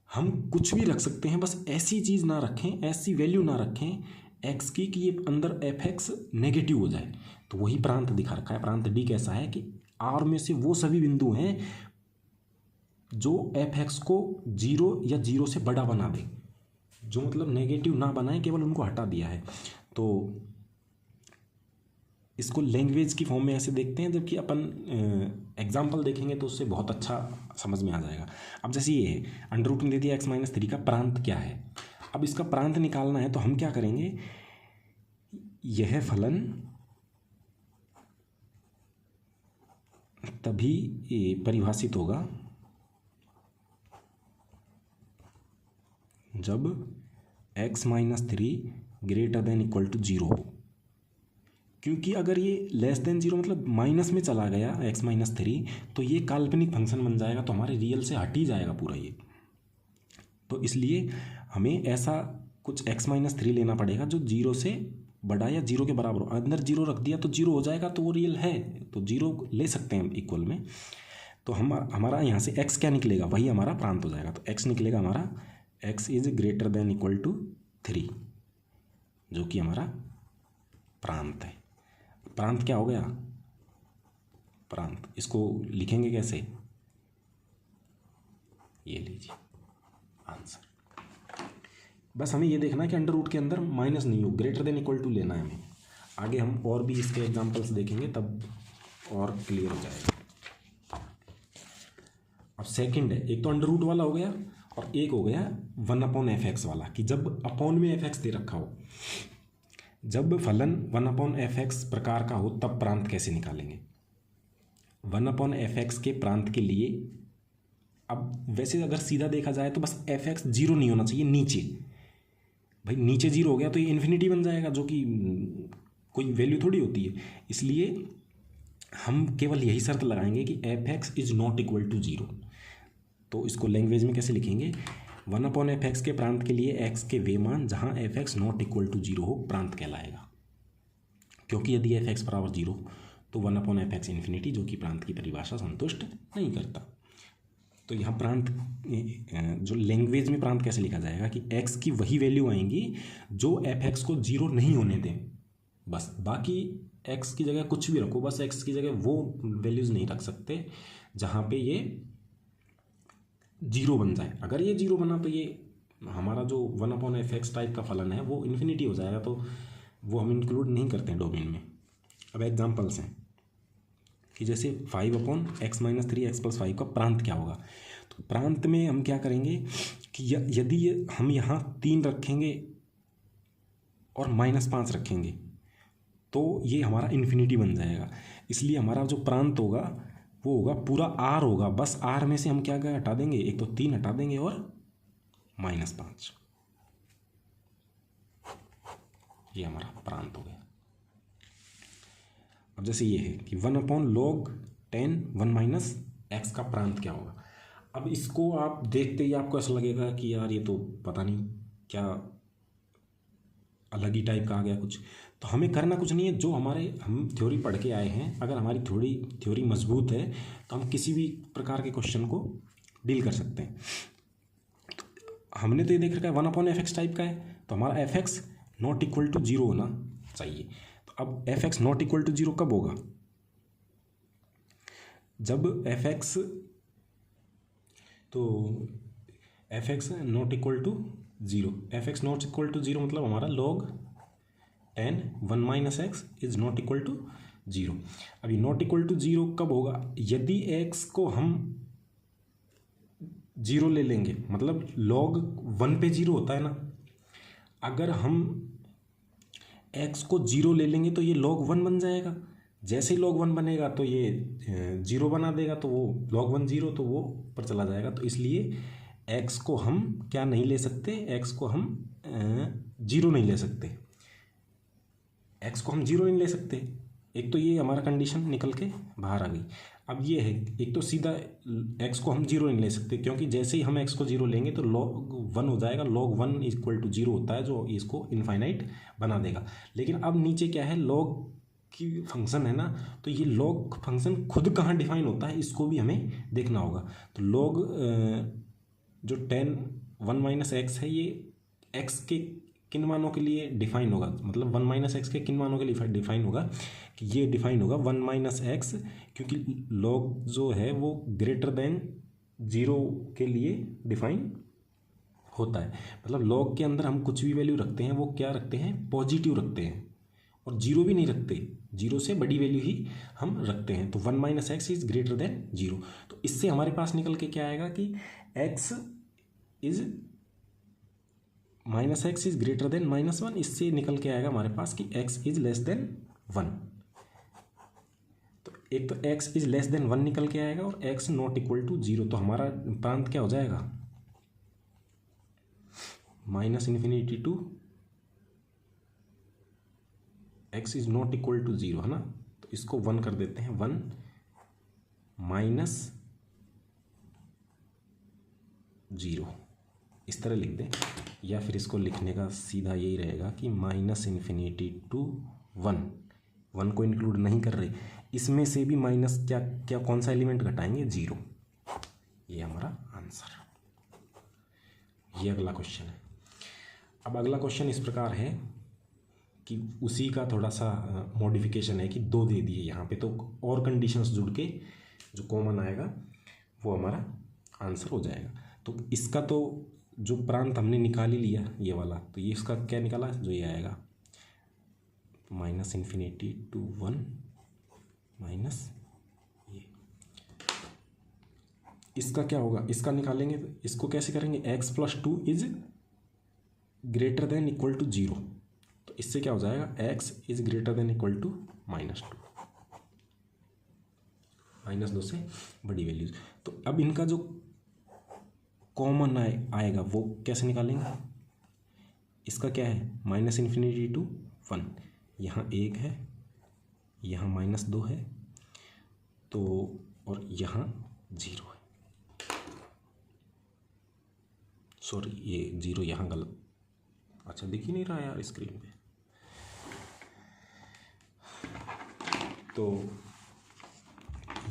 Speaker 1: हम कुछ भी रख सकते हैं, बस ऐसी चीज़ ना रखें, ऐसी वैल्यू ना रखें x की कि ये अंदर f(x) नेगेटिव हो जाए। तो वही प्रांत दिखा रखा है। प्रांत डी कैसा है कि r में से वो सभी बिंदु हैं जो f(x) को 0 या 0 से बड़ा बना दे, जो मतलब नेगेटिव ना बनाए, केवल उनको हटा दिया है। तो इसको लैंग्वेज की फॉर्म में ऐसे देखते हैं, जबकि अपन एग्जाम्पल देखेंगे तो उससे बहुत अच्छा समझ में आ जाएगा। अब जैसे ये है अंडर रूट में दे दिया x-3 का प्रांत क्या है। अब इसका प्रांत निकालना है तो हम क्या करेंगे, यह फलन तभी परिभाषित होगा जब x-3 greater than equal to 0 हो। क्योंकि अगर ये लेस देन 0 मतलब माइनस में चला गया x-3, तो ये काल्पनिक फंक्शन बन जाएगा, तो हमारे रियल से हट ही जाएगा पूरा ये। तो इसलिए हमें ऐसा कुछ x-3 लेना पड़ेगा जो 0 से बड़ा या 0 के बराबर हो। अंदर 0 रख दिया तो 0 हो जाएगा, तो वो रियल है, तो 0 ले सकते हैं इक्वल में। तो हमारा यहाँ से x क्या निकलेगा, वही हमारा प्रांत हो जाएगा। तो x निकलेगा हमारा x is greater than equal to 3, जो कि हमारा प्रांत है। प्रांत क्या हो गया, प्रांत इसको लिखेंगे कैसे, ये लीजिए आंसर। बस हमें ये देखना है कि अंडर रूट के अंदर माइनस नहीं हो, ग्रेटर देन इक्वल टू लेना है हमें। आगे हम और भी इसके एग्जांपल्स देखेंगे तब और क्लियर हो जाएगा। अब सेकंड है, एक तो अंडर रूट वाला हो गया और एक हो गया 1/f(x) वाला, कि जब अपॉन में f(x) दे रखा हो, जब फलन 1/f(x) प्रकार का हो तब प्रांत कैसे निकालेंगे। 1/f(x) के प्रांत के लिए, अब वैसे अगर सीधा देखा जाए तो बस f(x) 0 नहीं होना चाहिए नीचे, भाई नीचे 0 हो गया तो ये इन्फिनिटी बन जाएगा, जो कि कोई वैल्यू थोड़ी होती है। इसलिए हम केवल यही शर्त लगाएंगे कि f(x) is not equal to 0। तो इसको लैंग्वेज में कैसे लिखेंगे, 1/f(x) के प्रांत के लिए x के वे मान जहाँ f(x) नॉट इक्वल टू 0 हो प्रांत कहलाएगा। क्योंकि यदि f(x) बराबर 0 तो 1/f(x) इन्फिनिटी, जो कि प्रांत की परिभाषा संतुष्ट नहीं करता। तो तो यहाँ प्रांत जो लैंग्वेज में प्रांत कैसे लिखा जाएगा कि x की वही वैल्यू आएंगी जो fx को 0 नहीं होने दें, बस। बाकी x की जगह कुछ भी रखो, बस x की जगह वो वैल्यूज़ नहीं रख सकते जहाँ पे ये 0 बन जाए। अगर ये 0 बना तो ये हमारा जो 1/fx टाइप का फलन है वो इन्फिनिटी हो जाएगा, तो वो हम इंक्लूड नहीं करते हैं डोमेन में। अब एग्जांपल्स हैं कि जैसे 5/x - 3x + 5 का प्रांत क्या होगा। तो प्रांत में हम क्या करेंगे कि यदि हम यहाँ 3 रखेंगे और -5 रखेंगे तो ये हमारा इन्फिनिटी बन जाएगा। इसलिए हमारा जो प्रांत होगा वो होगा पूरा r होगा, बस r में से हम क्या क्या हटा देंगे, एक तो 3 हटा देंगे और -5, ये हमारा प्रांत हो गया। अब जैसे ये है कि 1/log 10 1 - x का प्रांत क्या होगा। अब इसको आप देखते ही आपको ऐसा लगेगा कि यार ये तो पता नहीं क्या अलग ही टाइप का आ गया कुछ। तो हमें करना कुछ नहीं है, जो हम थ्योरी पढ़ के आए हैं, अगर हमारी थ्योरी मजबूत है तो हम किसी भी प्रकार के क्वेश्चन को डील कर सकते हैं। हमने तो ये देख रखा है 1/fx टाइप का है, तो हमारा fx नॉट इक्वल टू 0 होना चाहिए। तो अब fx नॉट इक्वल टू 0 कब होगा, जब fx not equal to 0, fx not equal to 0 मतलब हमारा log 10 1 - x is not equal to 0। अभी नॉट इक्वल टू 0 कब होगा, यदि x को हम 0 ले लेंगे, मतलब log 1 पे 0 होता है ना, अगर हम x को 0 ले लेंगे तो ये log 1 बन जाएगा। जैसे ही log 1 बनेगा तो ये 0 बना देगा, तो वो log 1 0, तो वो ऊपर चला जाएगा। तो इसलिए x को हम क्या नहीं ले सकते, x को हम 0 नहीं ले सकते, x को हम 0 नहीं ले सकते। एक तो ये हमारा कंडीशन निकल के बाहर आ गई। अब ये है, एक तो सीधा x को हम 0 नहीं ले सकते, क्योंकि जैसे ही हम x को 0 लेंगे तो log 1 हो जाएगा, log 1 इक्वल टू 0 होता है, जो इसको इनफाइनाइट बना देगा। लेकिन अब नीचे क्या है, log की फंक्शन है ना, तो ये log फंक्शन खुद कहाँ डिफाइन होता है इसको भी हमें देखना होगा। तो log जो 10 1 - x है, ये x के किन मानों के लिए डिफाइन होगा, मतलब 1 - x के किन मानों के लिए डिफाइन होगा, कि ये डिफाइन होगा 1 - x, क्योंकि log जो है वो ग्रेटर देन 0 के लिए डिफाइन होता है। मतलब log के अंदर हम कुछ भी वैल्यू रखते हैं वो क्या रखते हैं, पॉजिटिव रखते हैं, और 0 भी नहीं रखते, 0 से बड़ी वैल्यू ही हम रखते हैं। तो 1 - x इज ग्रेटर देन 0। तो इससे हमारे पास निकल के क्या आएगा कि x इज ग्रेटर देन -1। इससे निकल के आएगा हमारे पास कि x इज लेस देन 1। तो एक तो x इज लेस देन 1 निकल के आएगा और x नॉट इक्वल टू 0। तो हमारा प्रांत क्या हो जाएगा, -∞ to x is not equal to 0, है ना। तो इसको 1 कर देते हैं, 1 - 0 इस तरह लिख दें, या फिर इसको लिखने का सीधा यही रहेगा कि -∞ टू 1 को इंक्लूड नहीं कर रहे, इसमें से भी माइनस क्या कौन सा एलिमेंट घटाएंगे, 0। ये हमारा आंसर। ये अगला क्वेश्चन है। अब अगला क्वेश्चन इस प्रकार है कि उसी का थोड़ा सा मॉडिफिकेशन है कि 2 दे दिए यहाँ पे, तो और कंडीशंस जुड़ के जो कॉमन आएगा वो हमारा आंसर हो जाएगा। तो इसका तो जो प्रांत हमने निकाल ही लिया ये वाला, तो ये इसका क्या निकाला, जो ये आएगा -∞ टू 1 माइनस ये, इसका क्या होगा, इसका निकालेंगे। तो इसको कैसे करेंगे, x + 2 is greater than equal to 0। तो इससे क्या हो जाएगा, x is greater than equal to -2, -2 से बड़ी वैल्यूज। तो अब इनका जो कॉमन आएगा वो कैसे निकालेंगे, इसका क्या है, -∞ टू 1, यहाँ 1 है, यहाँ -2 है, तो और यहाँ 0 है। सॉरी, ये 0 यहाँ गलत, अच्छा दिख ही नहीं रहा यार स्क्रीन पे। तो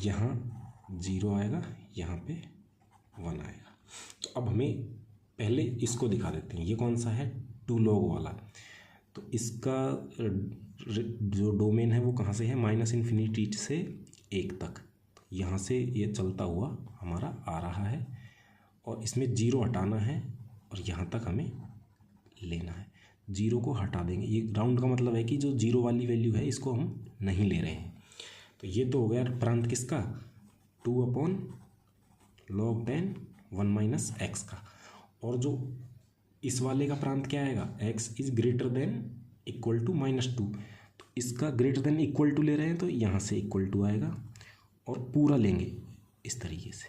Speaker 1: यहाँ 0 आएगा, यहाँ पे 1 आएगा। तो अब हमें पहले इसको दिखा देते हैं, ये कौन सा है, 2 log वाला। तो इसका जो डोमेन है वो कहाँ से है, -इन्फिनिटी से 1 तक। तो यहाँ से ये चलता हुआ हमारा आ रहा है और इसमें 0 हटाना है और यहाँ तक हमें लेना है। 0 को हटा देंगे, ये राउंड का मतलब है कि जो 0 वाली वैल्यू है इसको हम नहीं ले रहे हैं। तो ये तो हो गया प्रांत किसका, 2/log 10 1 - x का। और जो इस वाले का प्रांत क्या आएगा, x is greater than equal to -2। तो इसका ग्रेटर देन इक्वल टू ले रहे हैं तो यहाँ से इक्वल टू आएगा और पूरा लेंगे इस तरीके से।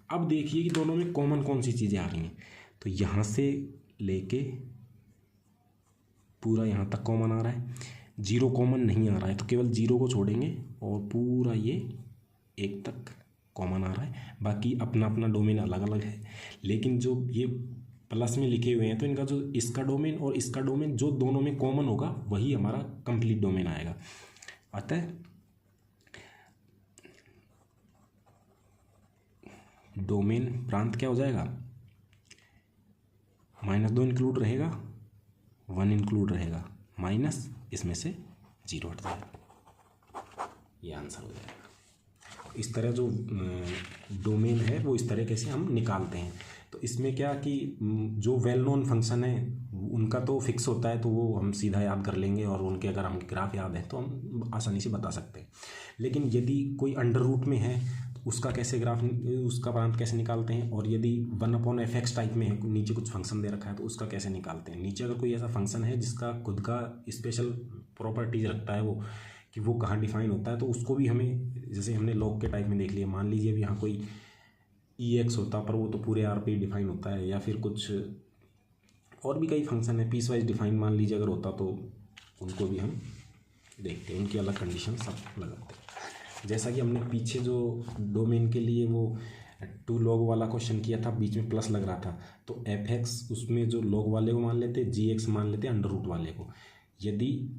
Speaker 1: अब देखिए कि दोनों में कॉमन कौन सी चीज़ें आ रही हैं। तो यहाँ से लेके पूरा यहाँ तक कॉमन आ रहा है, 0 कॉमन नहीं आ रहा है तो केवल 0 को छोड़ेंगे और पूरा ये 1 तक कॉमन आ रहा है। बाकी अपना अपना डोमेन अलग अलग है, लेकिन जो ये प्लस में लिखे हुए हैं तो इनका जो इसका डोमेन और इसका डोमेन जो दोनों में कॉमन होगा वही हमारा कंप्लीट डोमेन आएगा। अतः डोमेन प्रांत क्या हो जाएगा, -2 इंक्लूड रहेगा, 1 इंक्लूड रहेगा, माइनस इसमें से 0 हट जाएगा, ये आंसर हो जाएगा। इस तरह जो डोमेन है वो इस तरीके से हम निकालते हैं। तो इसमें क्या कि जो वेल नोन फंक्शन है उनका तो फिक्स होता है तो वो हम सीधा याद कर लेंगे और उनके अगर हम ग्राफ याद है तो हम आसानी से बता सकते हैं। लेकिन यदि कोई अंडर रूट में है तो उसका कैसे ग्राफ, उसका प्रांत कैसे निकालते हैं, और यदि 1/fx टाइप में है, नीचे कुछ फंक्शन दे रखा है तो उसका कैसे निकालते हैं। नीचे अगर कोई ऐसा फंक्शन है जिसका खुद का स्पेशल प्रॉपर्टीज रखता है वो कि वो कहाँ डिफाइन होता है, तो उसको भी हमें, जैसे हमने लॉग के टाइप में देख लिया, मान लीजिए अभी यहाँ कोई EX होता पर वो तो पूरे R पे डिफाइन होता है, या फिर कुछ और भी कई फंक्शन है पीस वाइज डिफाइन मान लीजिए अगर होता तो उनको भी हम देखते हैं, उनकी अलग कंडीशन सब लगाते हैं। जैसा कि हमने पीछे जो डोमेन के लिए वो 2 log वाला क्वेश्चन किया था, बीच में प्लस लग रहा था, तो fx उसमें जो log वाले को मान लेते, gx मान लेते अंडर रूट वाले को। यदि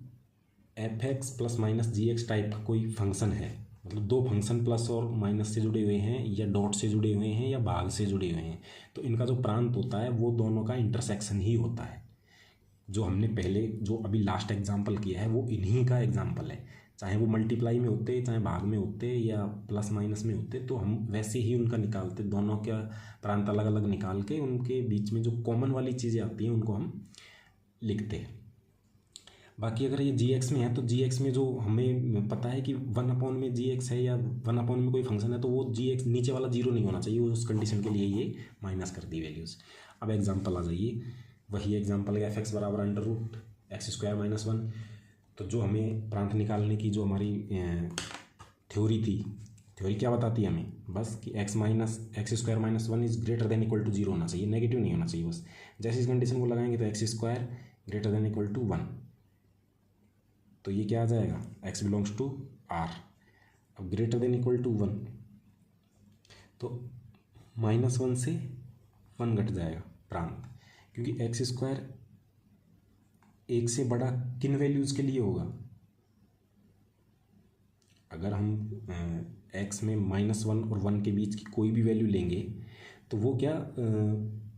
Speaker 1: fx plus minus gx type का कोई फंक्शन है, मतलब 2 फंक्शन प्लस और माइनस से जुड़े हुए हैं या डॉट से जुड़े हुए हैं या भाग से जुड़े हुए हैं, तो इनका जो प्रांत होता है वो दोनों का इंटरसेक्शन ही होता है। जो हमने पहले जो अभी लास्ट एग्जांपल किया है वो इन्हीं का एग्जांपल है, चाहे वो मल्टीप्लाई में होते, चाहे भाग में होते या प्लस माइनस में होते, तो हम वैसे ही उनका निकालते, दोनों का प्रांत अलग अलग निकाल के उनके बीच में जो कॉमन वाली चीज़ें आती हैं उनको हम लिखते हैं। बाकी अगर ये gx में है तो gx में जो हमें पता है कि 1/gx है या 1/ में कोई फंक्शन है तो वो gx नीचे वाला 0 नहीं होना चाहिए, उस कंडीशन के लिए ये माइनस कर दी वैल्यूज़। अब एग्जांपल आ जाइए, वही एग्जांपल है fx बराबर √x² - 1। तो जो हमें प्रांत निकालने की जो हमारी थ्योरी थी, थ्योरी क्या बताती है हमें, बस कि x² - 1 is greater than equal to 0 होना चाहिए, नेगेटिव नहीं होना चाहिए बस। जैसे इस कंडीशन को लगाएंगे तो x² greater than equal to 1, तो ये क्या आ जाएगा, x बिलोंग्स टू R। अब ग्रेटर देन इक्वल टू 1 तो -1 से 1 घट जाएगा प्रांत, क्योंकि x² 1 से बड़ा किन वैल्यूज़ के लिए होगा। अगर हम x में -1 और 1 के बीच की कोई भी वैल्यू लेंगे तो वो क्या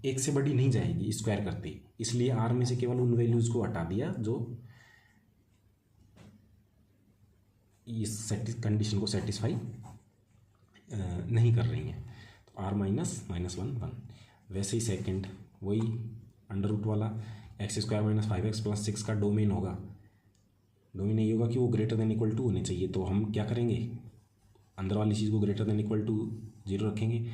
Speaker 1: 1 से बड़ी नहीं जाएगी स्क्वायर करते, इसलिए R में से केवल उन वैल्यूज़ को हटा दिया जो इस कंडीशन को सेटिस्फाई नहीं कर रही हैं। तो R - -1 1। वैसे ही सेकंड वही अंडर रूट वाला x² - 5x + 6 का डोमेन होगा, डोमेन यही होगा कि वो ग्रेटर देन इक्वल टू होने चाहिए। तो हम क्या करेंगे, अंदर वाली चीज़ को ग्रेटर देन इक्वल टू 0 रखेंगे,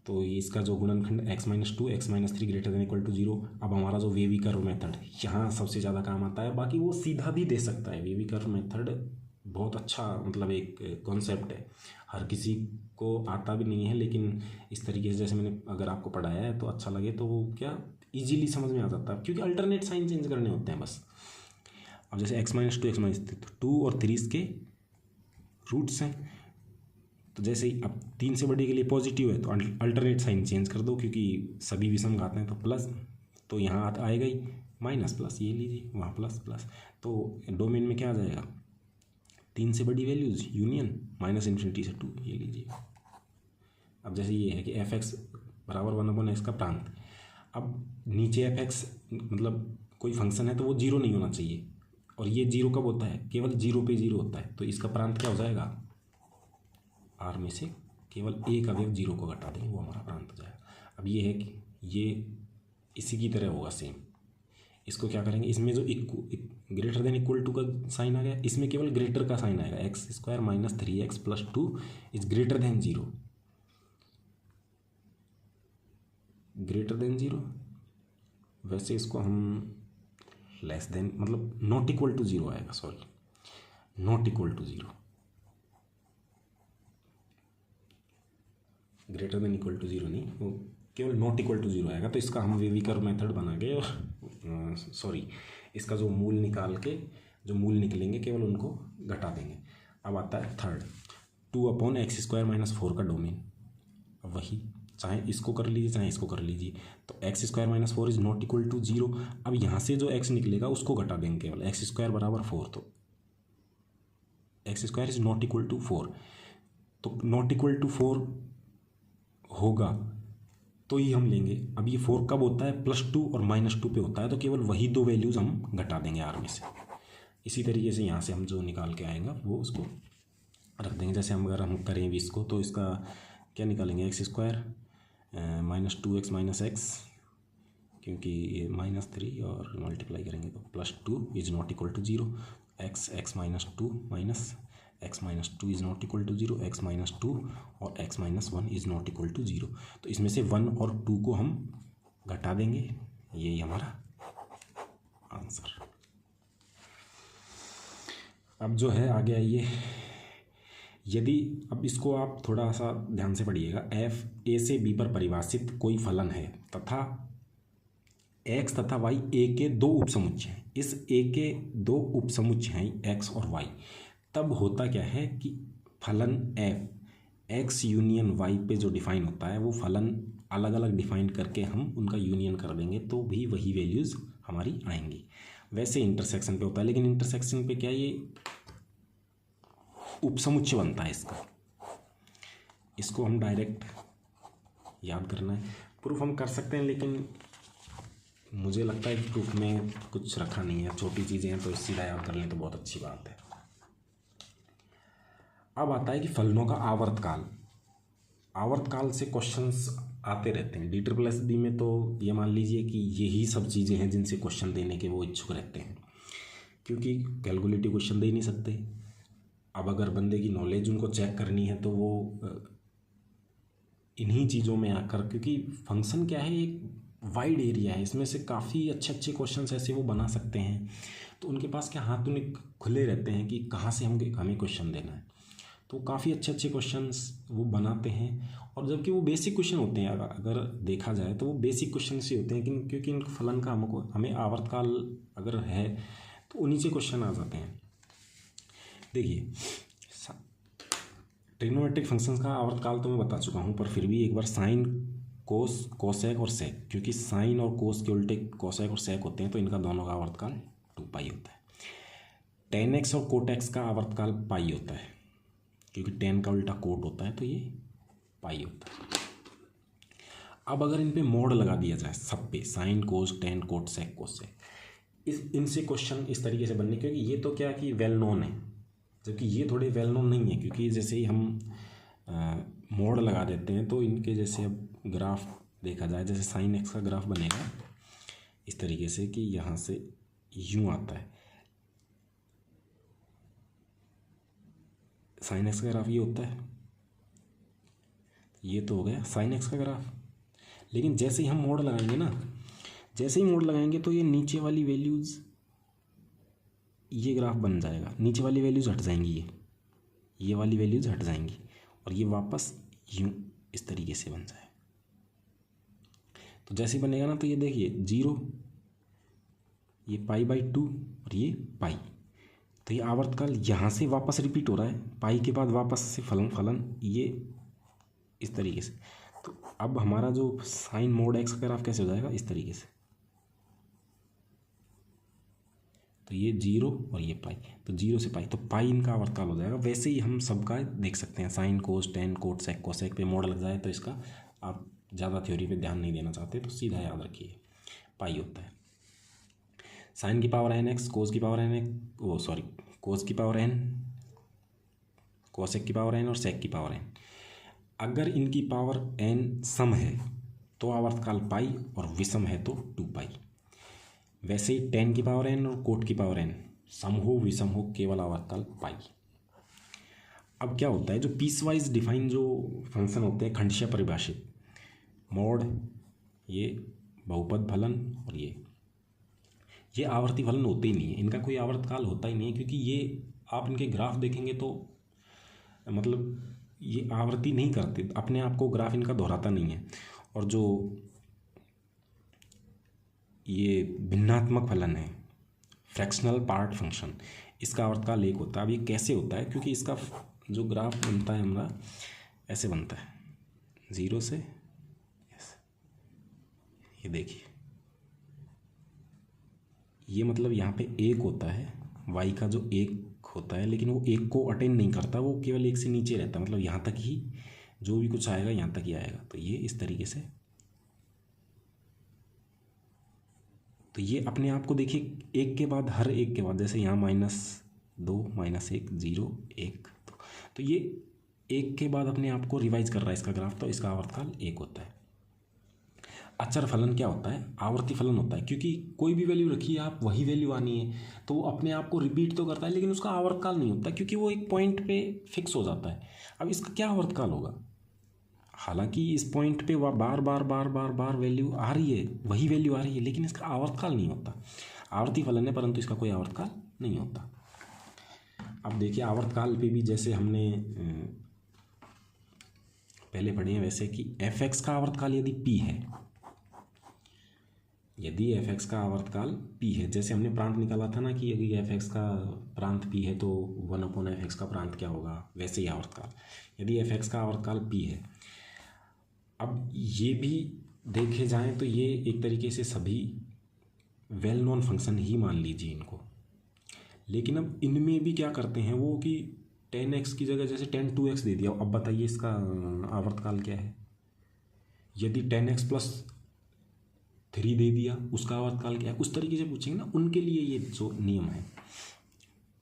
Speaker 1: तो ये इसका जो गुणनखंड x - 2 x - 3 greater than equal to 0। अब हमारा जो वेवी कर्व मेथड यहाँ सबसे ज़्यादा काम आता है, बाकी वो सीधा भी दे सकता है। वेवी कर्व मेथड बहुत अच्छा मतलब एक कॉन्सेप्ट है, हर किसी को आता भी नहीं है, लेकिन इस तरीके से जैसे मैंने अगर आपको पढ़ाया है तो अच्छा लगे तो वो क्या इजीली समझ में आ जाता है, क्योंकि अल्टरनेट साइन चेंज करने होते हैं बस। अब जैसे x - 2 x - 3 तो 2 और 3 के रूट्स हैं, तो जैसे ही अब 3 से बड़ी के लिए पॉजिटिव है तो अल्टरनेट साइन चेंज कर दो, क्योंकि सभी विषम घात हैं तो प्लस, तो यहाँ आएगा ही माइनस प्लस, ये लीजिए वहाँ प्लस प्लस, तो डोमेन में क्या आ जाएगा 3 से बड़ी वैल्यूज़ यूनियन -∞ से 2, ये लीजिए। अब जैसे ये है कि एफ एक्स बराबर 1/x का प्रांत, अब नीचे एफ एक्स मतलब कोई फंक्शन है तो वो जीरो नहीं होना चाहिए, और ये जीरो कब होता है, केवल जीरो पे जीरो होता है, तो इसका प्रांत क्या हो जाएगा, आर में से केवल एक अवयव जीरो को घटा देंगे, वो हमारा प्रांत हो जाएगा। अब ये है कि ये इसी की तरह होगा सेम, इसको क्या करेंगे, इसमें जो ग्रेटर देन इक्वल टू का साइन आ गया, इसमें केवल ग्रेटर का साइन आएगा, x square minus 3x plus 2 is greater than zero, greater than zero. वैसे इसको हम लेस देन मतलब नॉट इक्वल टू जीरो आएगा, sorry not equal to zero, greater than equal to zero नहीं, वो केवल नॉट इक्वल टू जीरो आएगा। तो इसका हम वेवी कर्व मेथड बना के और सॉरी इसका जो मूल निकाल के जो मूल निकलेंगे केवल उनको घटा देंगे। अब आता है थर्ड, 2/x² - 4 का डोमेन। अब वही चाहे इसको कर लीजिए चाहे इसको कर लीजिए, तो x² - 4 is not equal to zero. अब यहाँ से जो x निकलेगा उसको घटा देंगे केवल, x² बराबर 4, तो x² is not equal to 4, तो नॉट इक्वल टू 4 होगा तो ही हम लेंगे। अब ये 4 कब होता है, +2 और -2 पे होता है, तो केवल वही दो वैल्यूज़ हम घटा देंगे आर में से। इसी तरीके से यहाँ से हम जो निकाल के आएगा वो उसको रख देंगे। जैसे हम अगर हम करें भी इसको तो इसका क्या निकालेंगे, x² -2x - x, क्योंकि ये -3 और मल्टीप्लाई करेंगे तो +2 is not equal to zero, x -2 is not equal to zero, x -2 और x -1 is not equal to zero. तो इसमें से 1 और 2 को हम घटा देंगे, यही हमारा आंसर। अब जो है आगे आइए, यदि अब इसको आप थोड़ा सा ध्यान से पढ़िएगा, f a से b पर परिभाषित कोई फलन है तथा x तथा y a के दो उपसमुच्चय हैं, इस a के दो उपसमुच्चय हैं x और y, तब होता क्या है कि फलन f x यूनियन y पे जो डिफाइन होता है वो फलन अलग अलग डिफाइन करके हम उनका यूनियन कर देंगे तो भी वही वैल्यूज़ हमारी आएंगी। वैसे इंटरसेक्शन पे होता है, लेकिन इंटरसेक्शन पे क्या ये उपसमुच्चय बनता है इसका, इसको हम डायरेक्ट याद करना है। प्रूफ हम कर सकते हैं लेकिन मुझे लगता है कि प्रूफ में कुछ रखा नहीं है, छोटी चीज़ें हैं तो सीधा याद कर लें तो बहुत अच्छी बात है। अब आता है कि फलनों का आवर्तकाल। आवर्तकाल से क्वेश्चंस आते रहते हैं DSSB में, तो ये मान लीजिए कि यही सब चीज़ें हैं जिनसे क्वेश्चन देने के वो इच्छुक रहते हैं, क्योंकि कैलकुलेटिव क्वेश्चन दे नहीं सकते। अब अगर बंदे की नॉलेज उनको चेक करनी है तो वो इन्हीं चीज़ों में आकर, क्योंकि फंक्शन क्या है एक वाइड एरिया है, इसमें से काफ़ी अच्छे अच्छे क्वेश्चंस ऐसे वो बना सकते हैं, तो उनके पास क्या हाथ उन्हें खुले रहते हैं कि कहाँ से हमें क्वेश्चन देना है, तो काफ़ी अच्छे अच्छे क्वेश्चंस वो बनाते हैं। और जबकि वो बेसिक क्वेश्चन होते हैं, अगर देखा जाए तो वो बेसिक क्वेश्चन से होते हैं, क्योंकि इन फलन का हमें आवर्तकाल अगर है तो उन्हीं से क्वेश्चन आ जाते हैं। देखिए ट्रिग्नोमेट्रिक फंक्शंस का आवर्तकाल तो मैं बता चुका हूँ, पर फिर भी एक बार साइन कोस कोसेक और सेक, क्योंकि साइन और कोस के उल्टे कोसेक और सेक होते हैं तो इनका दोनों का आवर्तकाल 2π होता है। tan x और कोट x का आवर्तकाल पाई होता है, क्योंकि tan का उल्टा कोट होता है तो ये पाई होता है। अब अगर इन पे मोड लगा दिया जाए सब पे, sine cos tan cot sec cosec, इनसे क्वेश्चन इस तरीके से बनने, क्योंकि ये तो क्या कि वेल नोन है, जबकि ये थोड़े वेल नोन नहीं है, क्योंकि जैसे ही हम मोड लगा देते हैं तो इनके जैसे अब ग्राफ देखा जाए, जैसे साइन एक्स का ग्राफ बनेगा इस तरीके से कि यहाँ से यूँ आता है, साइन एक्स का ग्राफ ये होता है, ये तो हो गया साइन एक्स का ग्राफ। लेकिन जैसे ही हम मोड लगाएंगे ना, जैसे ही मोड लगाएंगे तो ये नीचे वाली वैल्यूज़, ये ग्राफ बन जाएगा, नीचे वाली वैल्यूज़ हट जाएंगी, ये वाली वैल्यूज़ हट जाएंगी और ये वापस यूँ इस तरीके से बन जाए। तो जैसे ही बनेगा ना तो ये देखिए 0, ये π/2 और ये पाई, तो ये आवर्तकाल यहाँ से वापस रिपीट हो रहा है, पाई के बाद वापस से फलन ये इस तरीके से। तो अब हमारा जो साइन मोड एक्स का ग्राफ कैसे हो जाएगा, इस तरीके से। तो ये 0 और ये पाई, तो 0 से पाई, तो पाई इनका आवर्तकाल हो जाएगा। वैसे ही हम सबका देख सकते हैं, sine cos tan cot sec cosec पे मोड लग जाए तो इसका आप ज़्यादा थ्योरी पे ध्यान नहीं देना चाहते तो सीधा याद रखिए पाई होता है। साइन की पावर एन एक्स, कोस की पावर एन एक्स, वो सॉरी कोस की पावर एन, कोसेक की पावर एन और सेक की पावर एन। अगर इनकी पावर एन सम है तो आवर्तकाल पाई और विषम है तो 2 पाई। वैसे ही टेन की पावर एन और कोट की पावर एन सम हो विषम हो केवल आवर्तकाल पाई। अब क्या होता है, जो पीस वाइज डिफाइन जो फंक्शन होते हैं खंडशः परिभाषित, मोड, ये बहुपद फलन और ये आवर्ती फलन होते ही नहीं है, इनका कोई आवर्तकाल होता ही नहीं है, क्योंकि ये आप इनके ग्राफ देखेंगे तो मतलब ये आवर्ती नहीं करते, अपने आप को ग्राफ इनका दोहराता नहीं है। और जो ये भिन्नात्मक फलन है, फ्रैक्शनल पार्ट फंक्शन, इसका आवर्तकाल 1 होता है। अब ये कैसे होता है, क्योंकि इसका जो ग्राफ बनता है हमारा ऐसे बनता है 0 से, ये देखिए, ये मतलब यहाँ पे 1 होता है, y का जो 1 होता है, लेकिन वो 1 को अटेन नहीं करता, वो केवल 1 से नीचे रहता है, मतलब यहाँ तक ही जो भी कुछ आएगा यहाँ तक ही आएगा। तो ये इस तरीके से, तो ये अपने आप को देखिए एक के बाद हर एक के बाद, जैसे यहाँ -2 -1 0 1, तो ये एक के बाद अपने आप को रिवाइज कर रहा है इसका ग्राफ, तो इसका आवर्तकाल 1 होता है। अचर फलन क्या होता है, आवर्ती फलन होता है, क्योंकि कोई भी वैल्यू रखिए आप, वही वैल्यू आनी है, तो वो अपने आप को रिपीट तो करता है लेकिन उसका आवर्तकाल नहीं होता, क्योंकि वो एक पॉइंट पे फिक्स हो जाता है। अब इसका क्या आवर्तकाल होगा, हालांकि इस पॉइंट पे वह बार बार बार बार बार वैल्यू आ रही है, वही वैल्यू आ रही है, लेकिन इसका आवर्तकाल नहीं होता। आवर्ती फलन है परंतु इसका कोई आवर्तकाल नहीं होता। अब देखिए आवर्तकाल पे भी जैसे हमने पहले पढ़े हैं वैसे कि f(x) का आवर्तकाल यदि p है, यदि f(x) का आवर्तकाल p है, जैसे हमने प्रांत निकाला था ना कि यदि f(x) का प्रांत p है तो 1/f(x) का प्रांत क्या होगा, वैसे ही आवर्तकाल, यदि f(x) का आवर्तकाल p है। अब ये भी देखे जाएं तो ये एक तरीके से सभी वेल नोन फंक्शन ही मान लीजिए इनको, लेकिन अब इनमें भी क्या करते हैं वो कि 10x की जगह जैसे 10 2x दे दिया। अब बताइए इसका आवर्तकाल क्या है, यदि 10x + 3 दे दिया उसका आवर्तकाल क्या है, उस तरीके से पूछेंगे ना, उनके लिए ये जो नियम है।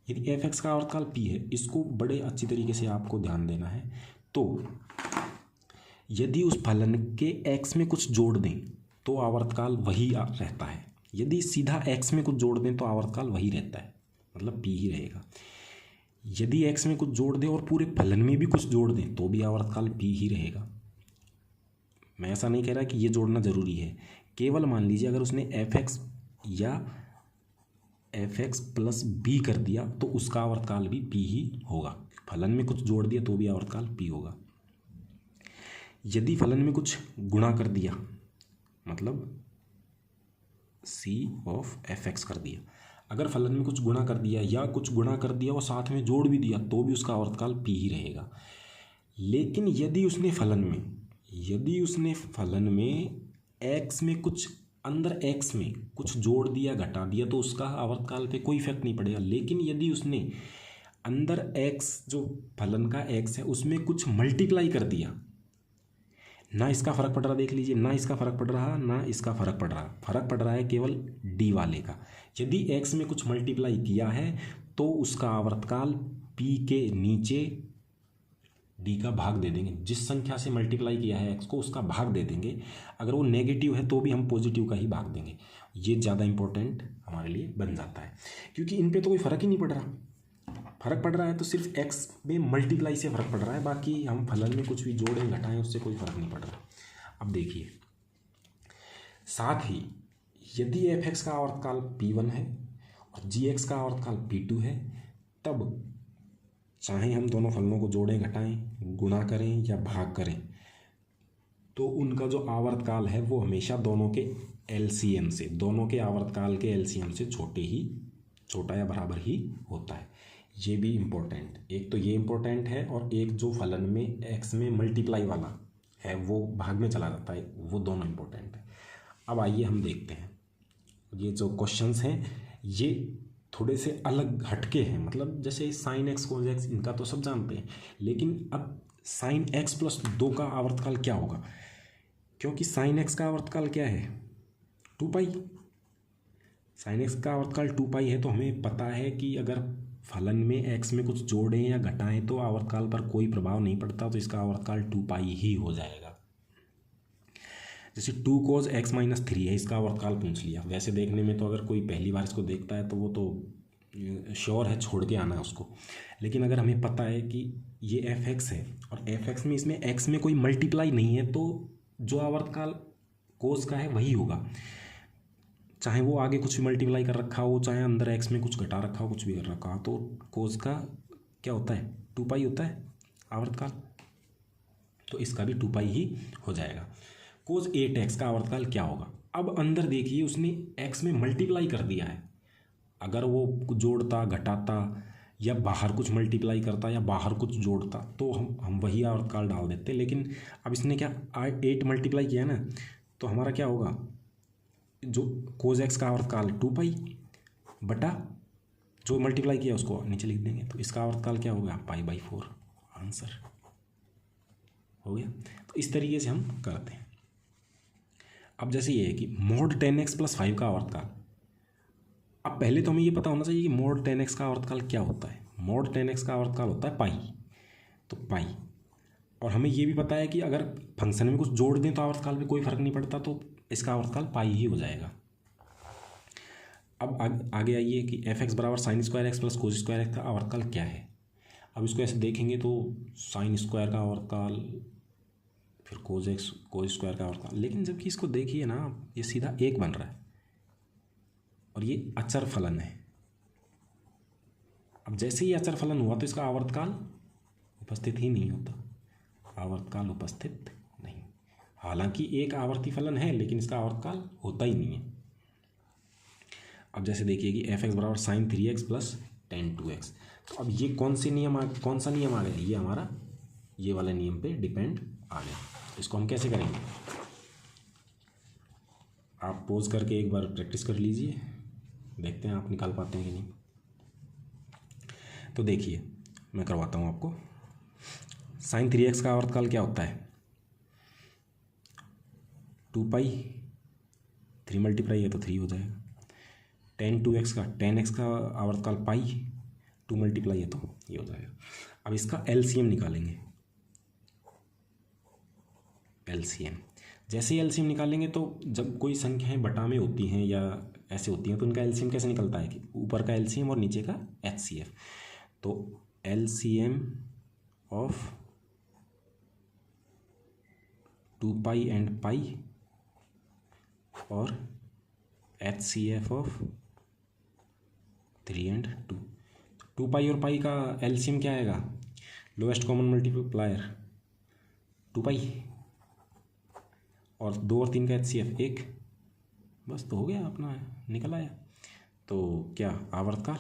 Speaker 1: यदि f(x) का आवर्तकाल p है, इसको बड़े अच्छी तरीके से आपको ध्यान देना है। तो यदि उस फलन के x में कुछ जोड़ दें तो आवर्तकाल वही रहता है, यदि सीधा x में कुछ जोड़ दें तो आवर्तकाल वही रहता है, मतलब p ही रहेगा। यदि x में कुछ जोड़ दें और पूरे फलन में भी कुछ जोड़ दें तो भी आवर्तकाल p ही रहेगा। मैं ऐसा नहीं कह रहा कि ये जोड़ना जरूरी है, केवल मान लीजिए अगर उसने f(x) या f(x + b) कर दिया तो उसका आवर्तकाल भी p ही होगा। फलन में कुछ जोड़ दिया तो भी आवर्तकाल p होगा। यदि फलन में कुछ गुणा कर दिया, मतलब c(f(x) कर दिया, अगर फलन में कुछ गुणा कर दिया या कुछ गुणा कर दिया और साथ में जोड़ भी दिया तो भी उसका आवर्तकाल p ही रहेगा। लेकिन यदि उसने फलन में x में कुछ अंदर x में कुछ जोड़ दिया घटा दिया तो उसका आवर्तकाल पे कोई इफेक्ट नहीं पड़ेगा। लेकिन यदि उसने अंदर x जो फलन का x है उसमें कुछ मल्टीप्लाई कर दिया, ना इसका फर्क पड़ रहा, देख लीजिए, ना इसका फर्क पड़ रहा ना इसका फर्क पड़ रहा, फर्क पड़ रहा है केवल d वाले का। यदि x में कुछ मल्टीप्लाई किया है तो उसका आवर्तकाल p के नीचे d का भाग दे देंगे, जिस संख्या से मल्टीप्लाई किया है x को उसका भाग दे देंगे। अगर वो नेगेटिव है तो भी हम पॉजिटिव का ही भाग देंगे। ये ज़्यादा इंपॉर्टेंट हमारे लिए बन जाता है, क्योंकि इन पे तो कोई फ़र्क ही नहीं पड़ रहा। फ़र्क पड़ रहा है तो सिर्फ x में मल्टीप्लाई से फ़र्क पड़ रहा है, बाकी हम फलन में कुछ भी जोड़ें घटाएं उससे कोई फ़र्क नहीं पड़ रहा। अब देखिए, साथ ही यदि f(x) का आवर्तकाल p1 है और g(x) का आवर्तकाल p2 है, तब चाहे हम दोनों फलनों को जोड़ें घटाएं गुणा करें या भाग करें तो उनका जो आवर्तकाल है वो हमेशा दोनों के एलसीएम से, दोनों के आवर्तकाल के एलसीएम से छोटा या बराबर ही होता है। ये भी इम्पोर्टेंट, एक तो ये इम्पोर्टेंट है और एक जो फलन में x में मल्टीप्लाई वाला है वो भाग में चला जाता है, वो दोनों इम्पोर्टेंट है। अब आइए हम देखते हैं ये जो क्वेश्चंस हैं ये थोड़े से अलग हटके हैं, मतलब जैसे साइन एक्स कोज एक्स इनका तो सब जानते हैं, लेकिन अब साइन एक्स प्लस 2 का आवर्तकाल क्या होगा, क्योंकि साइन एक्स का आवर्तकाल क्या है 2 पाई, साइन एक्स का आवर्तकाल 2 पाई है, तो हमें पता है कि अगर फलन में एक्स में कुछ जोड़ें या घटाएं तो आवर्तकाल पर कोई प्रभाव नहीं पड़ता, तो इसका आवर्तकाल 2 पाई ही हो जाएगा। जैसे 2 cos x - 3 है, इसका आवर्तकाल पूछ लिया। वैसे देखने में तो अगर कोई पहली बार इसको देखता है तो वो तो श्योर है छोड़ के आना है उसको, लेकिन अगर हमें पता है कि ये एफ एक्स है और एफ एक्स में इसमें एक्स में कोई मल्टीप्लाई नहीं है, तो जो आवर्तकाल कोस का है वही होगा, चाहे वो आगे कुछ भी मल्टीप्लाई कर रखा हो, चाहे अंदर एक्स में कुछ घटा रखा हो, कुछ भी कर रखा हो, तो कोस का क्या होता है 2 पाई होता है आवर्तकाल, तो इसका भी 2 पाई ही हो जाएगा। कोस 8x का आवर्तकाल क्या होगा, अब अंदर देखिए उसने x में मल्टीप्लाई कर दिया है, अगर वो जोड़ता घटाता या बाहर कुछ मल्टीप्लाई करता या बाहर कुछ जोड़ता तो हम वही आवर्तकाल डाल देते, लेकिन अब इसने क्या 8 मल्टीप्लाई किया ना, तो हमारा क्या होगा, जो कोस एक्स का आवर्तकाल 2 पाई बटा जो मल्टीप्लाई किया उसको नीचे लिख देंगे, तो इसका आवर्तकाल क्या होगा पाई/4, आंसर हो गया। तो इस तरीके से हम करते हैं। अब जैसे ये है कि mod 10x + 5 का आवर्तकाल, अब पहले तो हमें ये पता होना चाहिए कि mod 10x का आवर्तकाल क्या होता है। mod 10x का आवर्तकाल होता है पाई, तो पाई, और हमें ये भी पता है कि अगर फंक्शन में कुछ जोड़ दें तो आवर्तकाल में कोई फर्क नहीं पड़ता, तो इसका आवर्तकाल पाई ही हो जाएगा। अब आगे आइए कि f(x) = sin² x + cos² x का आवर्तकाल क्या है। अब इसको ऐसे देखेंगे तो sin² का आवर्तकाल, फिर cos² का आवर्तकाल, लेकिन जबकि इसको देखिए ना ये सीधा 1 बन रहा है और ये अचर फलन है। अब जैसे ही अचर फलन हुआ तो इसका आवर्तकाल उपस्थित ही नहीं होता, आवर्तकाल उपस्थित नहीं, हालांकि एक आवर्ती फलन है लेकिन इसका आवर्तकाल होता ही नहीं है। अब जैसे देखिए कि f(x) = sin 3x + tan 2x, तो अब ये कौन सा नियम आ गया, ये हमारा ये वाले नियम पे डिपेंड आ गया। इसको हम कैसे करेंगे, आप पॉज करके एक बार प्रैक्टिस कर लीजिए, देखते हैं आप निकाल पाते हैं कि नहीं। तो देखिए मैं करवाता हूँ आपको। sin 3x का आवर्तकाल क्या होता है 2 पाई, 3 मल्टीप्लाई है तो 3 हो जाएगा। tan 2x का आवर्तकाल पाई, 2 मल्टीप्लाई है तो ये हो जाएगा। अब इसका एलसीएम निकालेंगे, एलसीएम, जैसे ही एलसीएम निकालेंगे तो जब कोई संख्याएं बटा में होती हैं या ऐसे होती हैं तो इनका एलसीएम कैसे निकलता है कि ऊपर का एलसीएम और नीचे का एचसीएफ, तो LCM of 2 pi and pi और एचसीएफ ऑफ 3 and 2। 2 पाई और पाई का एलसीएम क्या आएगा, लोएस्ट कॉमन मल्टीप्लायर 2 पाई, और 2 और 3 का एचसीएफ 1, बस तो हो गया अपना निकल आया। तो क्या आवर्तकाल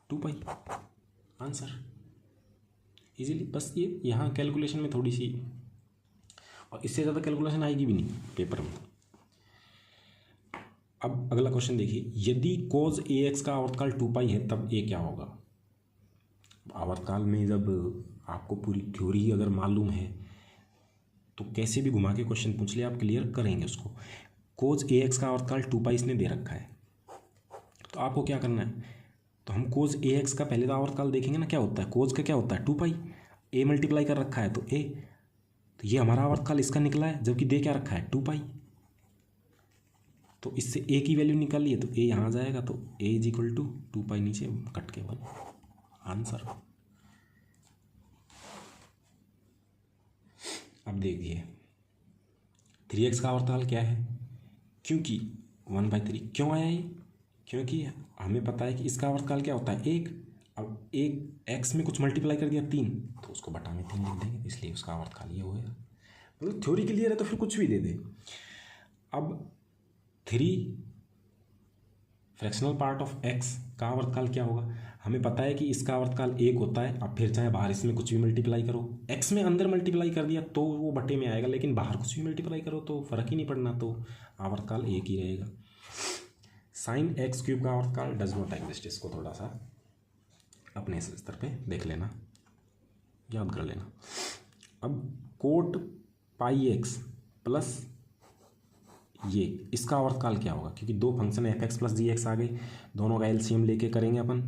Speaker 1: 2 पाई, आंसर इजीली। बस ये यहाँ कैलकुलेशन में थोड़ी सी, और इससे ज़्यादा कैलकुलेशन आएगी भी नहीं पेपर में। अब अगला क्वेश्चन देखिए, यदि cos ax का आवर्तकाल 2 पाई है तब a क्या होगा। आवर्तकाल में जब आपको पूरी थ्योरी अगर मालूम है तो कैसे भी घुमा के क्वेश्चन पूछ ले आप क्लियर करेंगे उसको। cos ax का आवर्तकाल 2 पाई इसने दे रखा है, तो आपको क्या करना है, तो हम cos ax का पहले तो आवर्तकाल देखेंगे ना क्या होता है, cos का क्या होता है 2 पाई, a मल्टीप्लाई कर रखा है तो a, तो ये हमारा आवर्तकाल इसका निकला है, जबकि दे क्या रखा है 2 पाई, तो इससे a की वैल्यू निकालिए तो a यहाँ जाएगा, तो a = 2 पाई नीचे कट के 1, आंसर। अब देखिए 3x का आवर्तकाल क्या है, क्योंकि 1/3 क्यों आया ये, क्योंकि हमें पता है कि इसका आवर्तकाल क्या होता है 1, अब एक x में कुछ मल्टीप्लाई कर दिया 3 तो उसको बटा में 3 लिख देंगे, इसलिए उसका आवर्तकाल ये होगा। मतलब थ्योरी क्लियर है तो फिर कुछ भी दे दे। अब 3 फ्रैक्शनल पार्ट ऑफ x का आवर्तकाल क्या होगा, हमें पता है कि इसका आवर्तकाल 1 होता है। अब फिर चाहे बाहर इसमें कुछ भी मल्टीप्लाई करो, x में अंदर मल्टीप्लाई कर दिया तो वो बटे में आएगा, लेकिन बाहर कुछ भी मल्टीप्लाई करो तो फर्क ही नहीं पड़ना, तो आवर्तकाल 1 ही रहेगा। साइन एक्स क्यूब का आवर्तकाल डज नॉट एग्जिस्ट। इसको थोड़ा सा अपने स्तर पे देख लेना, याद कर लेना। अब कोट पाई एक्स प्लस ये, इसका आवर्तकाल क्या होगा, क्योंकि दो फंक्शन एफ एक्स प्लस जी एक्स आ गए, दोनों का एलसीएम लेके करेंगे अपन।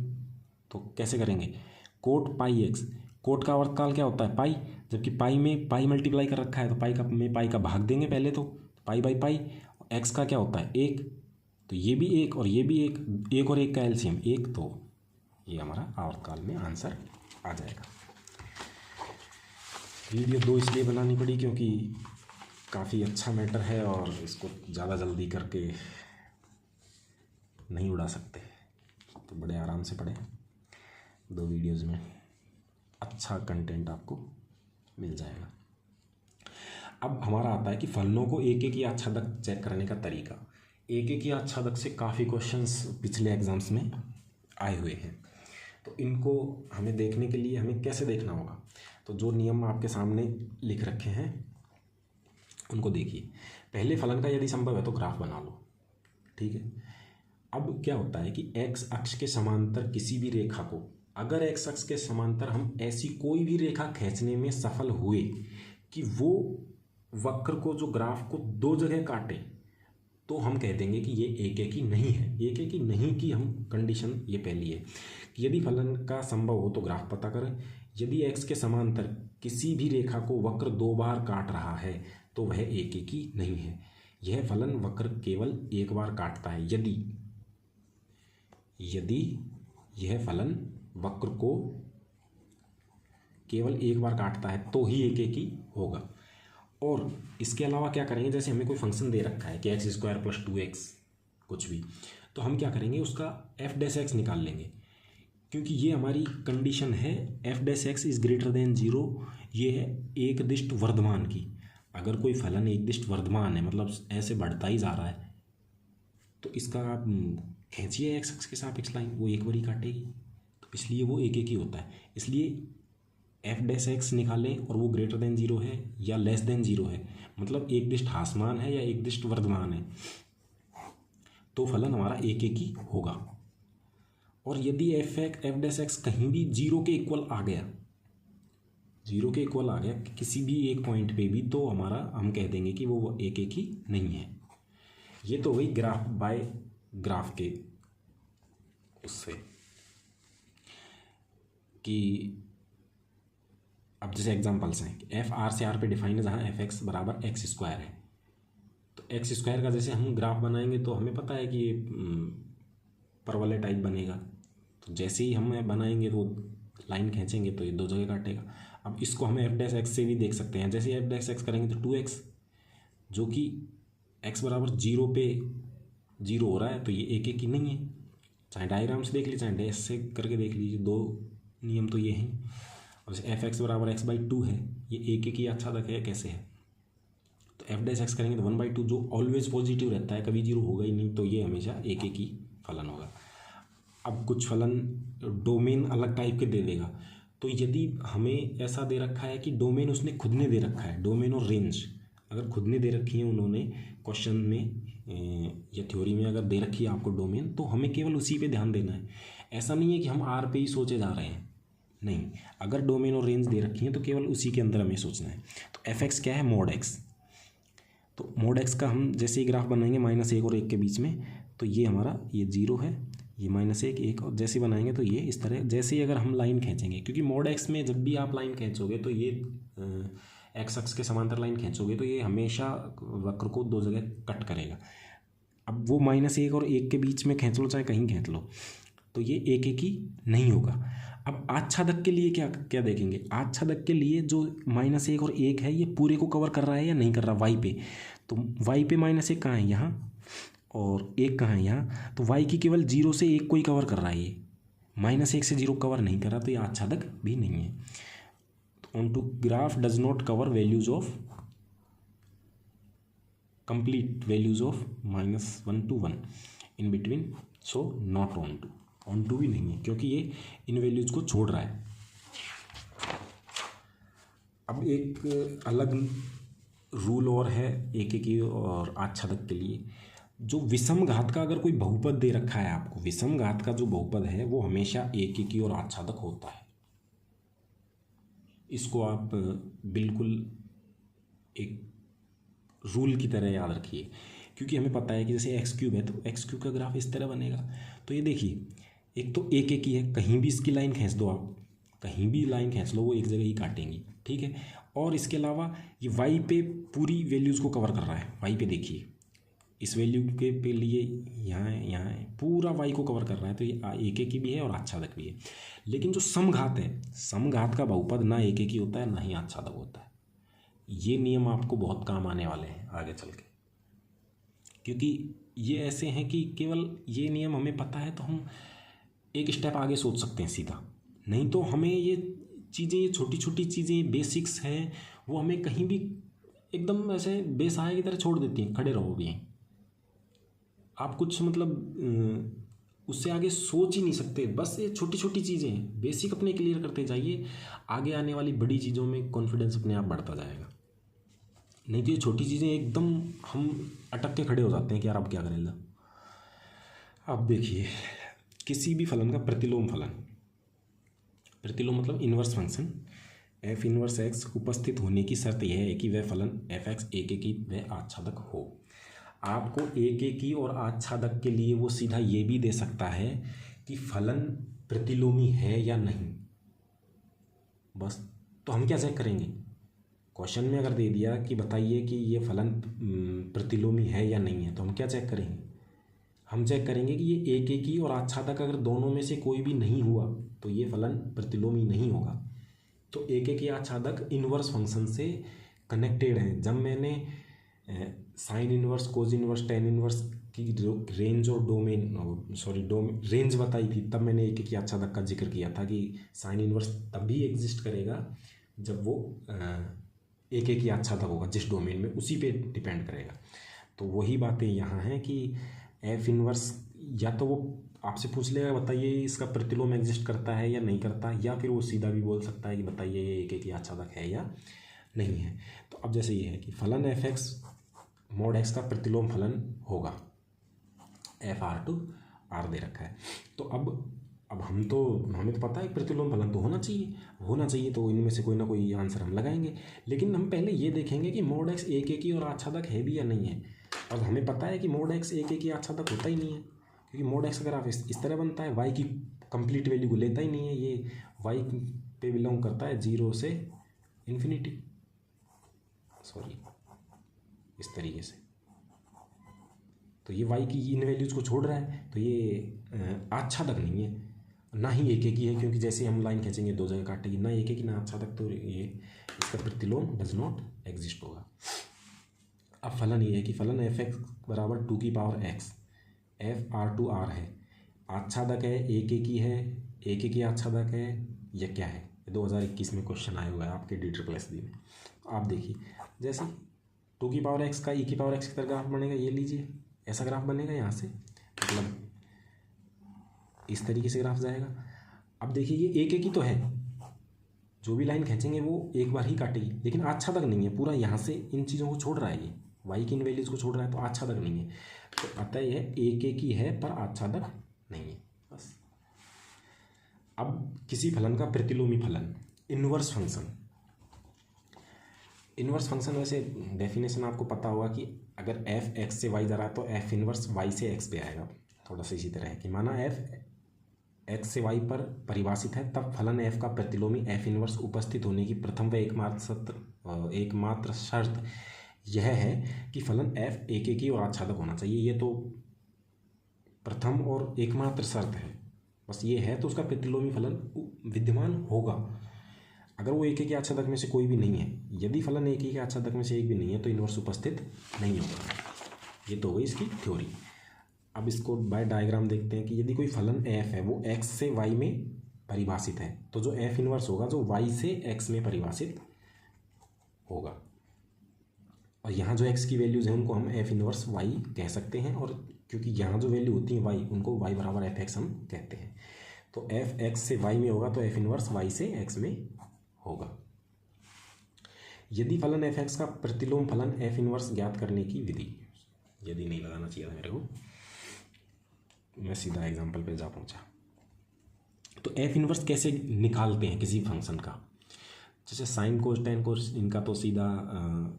Speaker 1: तो कैसे करेंगे, कोट पाई एक्स, कोट का आवर्तकाल क्या होता है पाई, जबकि पाई में पाई मल्टीप्लाई कर रखा है तो पाई का में पाई का भाग देंगे पहले, तो पाई बाई पाई। एक्स का क्या होता है एक, तो ये भी एक और ये भी एक, एक और एक का एलसीएम एक, तो ये हमारा आवर्तकाल में आंसर आ जाएगा। वीडियो 2 इसलिए बनानी पड़ी क्योंकि काफ़ी अच्छा मैटर है और इसको ज़्यादा जल्दी करके नहीं उड़ा सकते, तो बड़े आराम से पढ़ें। 2 वीडियोज़ में अच्छा कंटेंट आपको मिल जाएगा। अब हमारा आता है कि फलनों को एक एक या आच्छादक चेक करने का तरीका। एक एक या आच्छादक से काफ़ी क्वेश्चंस पिछले एग्जाम्स में आए हुए हैं, तो इनको हमें देखने के लिए हमें कैसे देखना होगा, तो जो नियम आपके सामने लिख रखे हैं उनको देखिए। पहले फलन का यदि संभव है तो ग्राफ बना लो, ठीक है। अब क्या होता है कि एक्स अक्ष के समांतर किसी भी रेखा को, अगर एक्स अक्ष के समांतर हम ऐसी कोई भी रेखा खींचने में सफल हुए कि वो वक्र को, जो ग्राफ को 2 जगह काटे, तो हम कह देंगे कि ये एक एक ही नहीं है। एक एक ही नहीं की हम कंडीशन ये पहली है कि यदि फलन का संभव हो तो ग्राफ पता करें। यदि एक्स के समांतर किसी भी रेखा को वक्र 2 बार काट रहा है तो वह एक एक ही नहीं है। यह फलन वक्र केवल एक बार काटता है। यदि यह फलन वक्र को केवल एक बार काटता है तो ही एक एक ही होगा। और इसके अलावा क्या करेंगे, जैसे हमें कोई फंक्शन दे रखा है कि एक्स स्क्वायर प्लस 2x कुछ भी, तो हम क्या करेंगे उसका एफ डैश एक्स निकाल लेंगे, क्योंकि ये हमारी कंडीशन है F dash x is greater then 0। ये है एक दिष्ट वर्धमान की। अगर कोई फलन एक दिष्ट वर्धमान है, मतलब ऐसे बढ़ता ही जा रहा है, तो इसका आप खींचिए एक्स एक्स के सापेक्ष लाइन, वो एक बारी काटेगी, तो इसलिए वो एक एक ही होता है। इसलिए एफ डैश एक्स निकालें और वो ग्रेटर देन 0 है या लेस देन 0 है, मतलब एक दिष्ट ह्रासमान है या एक दिष्ट वर्धमान है, तो फलन हमारा एक एक ही होगा। और यदि एफ डैश एक्स कहीं भी 0 के इक्वल आ गया, 0 के इक्वल आ गया किसी भी एक पॉइंट पे भी, तो हमारा हम कह देंगे कि वो एक एक ही नहीं है। ये तो वही ग्राफ बाय ग्राफ के उससे कि अब जैसे एग्जांपल्स हैं, एफ आर से आर पे डिफाइन है, जहाँ एफ एक्स बराबर एक्स स्क्वायर है, तो एक्स स्क्वायर का जैसे हम ग्राफ बनाएंगे तो हमें पता है कि ये परवलय टाइप बनेगा, तो जैसे ही हम बनाएंगे तो लाइन खींचेंगे तो ये 2 जगह काटेगा। अब इसको हम एफ डैश एक्स से भी देख सकते हैं, जैसे एफ डैश एक्स करेंगे तो 2x, जो कि x बराबर 0 पे 0 हो रहा है, तो ये एक एक ही नहीं है। चाहे डायग्राम से देख लीजिए, चाहे डैश से करके देख लीजिए, 2 नियम तो ये हैं। और जैसे एफ एक्स बराबर x/2 है, ये एक एक ही आच्छादक है, कैसे है, तो एफ डैश एक्स करेंगे तो 1/2, जो ऑलवेज पॉजिटिव रहता है, कभी 0 होगा ही नहीं, तो ये हमेशा एक एक ही फलन होगा। अब कुछ फलन डोमेन अलग टाइप के दे देगा, तो यदि हमें ऐसा दे रखा है कि डोमेन उसने खुद ने दे रखा है, डोमेन और रेंज अगर खुद ने दे रखी है उन्होंने क्वेश्चन में या थ्योरी में अगर दे रखी है आपको डोमेन, तो हमें केवल उसी पे ध्यान देना है। ऐसा नहीं है कि हम आर पे ही सोचे जा रहे हैं, नहीं, अगर डोमेन और रेंज दे रखी है तो केवल उसी के अंदर हमें सोचना है। तो एफ एक्स क्या है, मोड एक्स, तो मोड एक्स का हम जैसे ही ग्राफ बनाएंगे -1 और 1 के बीच में, तो ये हमारा ये 0 है, ये -1 1, और जैसे बनाएंगे तो ये इस तरह, जैसे ही अगर हम लाइन खींचेंगे, क्योंकि मोड एक्स में जब भी आप लाइन खींचोगे तो ये एक्स अक्ष के समांतर लाइन खींचोगे तो ये हमेशा वक्र को 2 जगह कट करेगा। अब वो -1 और 1 के बीच में खींच लो चाहे कहीं खींच लो, तो ये एक एक ही नहीं होगा। अब आच्छादक के लिए क्या क्या देखेंगे, आच्छादक के लिए जो -1 और 1 है, ये पूरे को कवर कर रहा है या नहीं कर रहा वाई पे, तो वाई पे -1 कहाँ है, यहाँ, और 1 कहाँ है, यहाँ, तो वाई की केवल 0 से 1 को ही कवर कर रहा है, ये -1 से 0 कवर नहीं कर रहा, तो ये आच्छादक भी नहीं है। तो onto graph does not cover values of complete values of -1 to 1 in between, so not onto भी नहीं है, क्योंकि ये इन वैल्यूज को छोड़ रहा है। अब एक अलग रूल और है एक एक और आच्छादक के लिए, जो विषम घात का अगर कोई बहुपद दे रखा है आपको, विषम घात का जो बहुपद है वो हमेशा एक की ओर आच्छादक होता है। इसको आप बिल्कुल एक रूल की तरह याद रखिए, क्योंकि हमें पता है कि जैसे एक्स क्यूब है तो एक्स क्यूब का ग्राफ इस तरह बनेगा। तो ये देखिए, एक तो एक ही है, कहीं भी इसकी लाइन खींच दो आप, कहीं भी लाइन खींच लो वो एक जगह ही काटेंगी, ठीक है। और इसके अलावा ये वाई पे पूरी वैल्यूज़ को कवर कर रहा है। वाई पे देखिए, इस वैल्यू के पे लिए यहाँ है, पूरा वाई को कवर कर रहा है। तो ये एक की भी है और आच्छादक भी है। लेकिन जो समघात है, समघात का बहुपद ना एक ही होता है ना ही आच्छादक होता है। ये नियम आपको बहुत काम आने वाले हैं आगे चल के, क्योंकि ये ऐसे हैं कि केवल ये नियम हमें पता है तो हम एक स्टेप आगे सोच सकते हैं सीधा। नहीं तो हमें ये चीज़ें, ये छोटी छोटी चीज़ें बेसिक्स हैं, वो हमें कहीं भी एकदम ऐसे बेसहारा की तरह छोड़ देती हैं, खड़े रहो भी। आप कुछ मतलब उससे आगे सोच ही नहीं सकते। बस ये छोटी छोटी चीज़ें बेसिक अपने क्लियर करते जाइए, आगे आने वाली बड़ी चीज़ों में कॉन्फिडेंस अपने आप बढ़ता जाएगा। नहीं तो ये छोटी चीज़ें एकदम हम अटक के खड़े हो जाते हैं कि यार अब क्या करेंगे। अब देखिए, किसी भी फलन का प्रतिलोम फलन, प्रतिलोम मतलब inverse function, F inverse x उपस्थित होने की शर्त यह है कि वह फलन एफ एक्स एक की वह आच्छादक हो। आपको एक की और आच्छादक के लिए वो सीधा ये भी दे सकता है कि फलन प्रतिलोमी है या नहीं। बस, तो हम क्या चेक करेंगे, क्वेश्चन में अगर दे दिया कि बताइए कि ये फलन प्रतिलोमी है या नहीं है, तो हम क्या चेक करेंगे, हम चेक करेंगे कि ये एक की और आच्छादक अगर दोनों में से कोई भी नहीं हुआ तो ये फलन प्रतिलोमी नहीं होगा। तो एक की आच्छादक इन्वर्स फंक्शन से कनेक्टेड है। जब मैंने साइन इन्वर्स, कोज इन्वर्स, टेन इन्वर्स की रेंज और रेंज बताई थी, तब मैंने एक की आच्छादक का जिक्र किया था कि साइन इन्वर्स तभी एग्जिस्ट करेगा जब वो एक की आच्छादक होगा जिस डोमेन में, उसी पे डिपेंड करेगा। तो वही बातें यहाँ हैं कि एफ इन्वर्स या तो वो आपसे पूछ लेगा बताइए इसका प्रतिलोम एग्जिस्ट करता है या नहीं करता, या फिर वो सीधा भी बोल सकता है कि बताइए ये एक की आच्छादक है या नहीं है। तो अब जैसे ये है कि फलन एफ एक्स मोड एक्स का प्रतिलोम फलन होगा, एफ आर टू आर दे रखा है। तो अब हमें तो पता है प्रतिलोम फलन तो होना चाहिए, तो इनमें से कोई ना कोई आंसर हम लगाएंगे। लेकिन हम पहले ये देखेंगे कि मोड एक्स एक की और आच्छादक है भी या नहीं है। और हमें पता है कि मोड एक्स एक की आच्छादक होता ही नहीं है, क्योंकि मोड एक्स अगर आप इस तरह बनता है, वाई की कंप्लीट वैल्यू को लेता ही नहीं है, ये वाई पे बिलोंग करता है 0 से इन्फिनिटी, इस तरीके से। तो ये वाई की इन वैल्यूज़ को छोड़ रहा है, तो ये आच्छादक नहीं है, ना ही एक की है, क्योंकि जैसे हम लाइन खींचेंगे दो जगह काटेगी, ना एक की ना आच्छादक, तो ये इसका प्रतिलोम डज नॉट एग्जिस्ट होगा। अब फलन ये है कि फलन एफ एक्स बराबर 2 की power x, f R to R है, आच्छादक है एक की है, एक की आच्छादक है, यह क्या है। 2021 में क्वेश्चन आया हुआ है आपके डीटर प्लस डी में। आप देखिए, जैसे 2 की पावर एक्स का e की पावर एक्स की तरह ग्राफ बनेगा, ये लीजिए ऐसा ग्राफ बनेगा, यहाँ से मतलब इस तरीके से ग्राफ जाएगा। अब देखिए ये एक ही तो है, जो भी लाइन खींचेंगे वो एक बार ही काटेगी, लेकिन आच्छादक नहीं है, पूरा यहाँ से इन चीज़ों को छोड़ रहा है, ये वाई की इन वैल्यूज़ को छोड़ रहा है, तो आच्छादक नहीं है। तो अतः यह एक ही है पर आच्छादक नहीं है, बस। अब किसी फलन का प्रतिलोमी फलन, इन्वर्स फंक्शन। इन्वर्स फंक्शन वैसे डेफिनेशन आपको पता होगा कि अगर एफ एक्स से वाई जा रहा है तो एफ इन्वर्स वाई से एक्स पे आएगा। थोड़ा सा इसी तरह है कि माना एफ एक्स से वाई पर परिभाषित है, तब फलन एफ का प्रतिलोमी एफ इन्वर्स उपस्थित होने की प्रथम व एकमात्र शर्त यह है कि फलन एफ एक की और आच्छादक होना चाहिए। ये तो प्रथम और एकमात्र शर्त है, बस ये है तो उसका प्रतिलोमी फलन विद्यमान होगा। अगर वो एक के आच्छादक में से कोई भी नहीं है, यदि फलन एक ही के आच्छादक में से एक भी नहीं है तो इन्वर्स उपस्थित नहीं होगा। ये तो हो गई इसकी थ्योरी। अब इसको बाय डायग्राम देखते हैं कि यदि कोई फलन एफ है वो एक्स से वाई में परिभाषित है, तो जो एफ इन्वर्स होगा जो वाई से एक्स में परिभाषित होगा। और यहाँ जो एक्स की वैल्यूज़ हैं उनको हम एफ इन्वर्स वाई कह सकते हैं, और क्योंकि यहाँ जो वैल्यू होती है वाई, उनको वाई बराबर एफ एक्स हम कहते हैं। तो एफ एक्स से वाई में होगा तो एफ इन्वर्स वाई से एक्स में होगा। यदि फलन एफ एक्स का प्रतिलोम फलन एफ इन्वर्स ज्ञात करने की विधि, यदि नहीं लगाना चाहिए था मेरे को, मैं सीधा एग्जाम्पल पे जा पहुंचा। तो एफ इनवर्स कैसे निकालते हैं किसी फंक्शन का, जैसे साइन कोस टेन कोस, इनका तो सीधा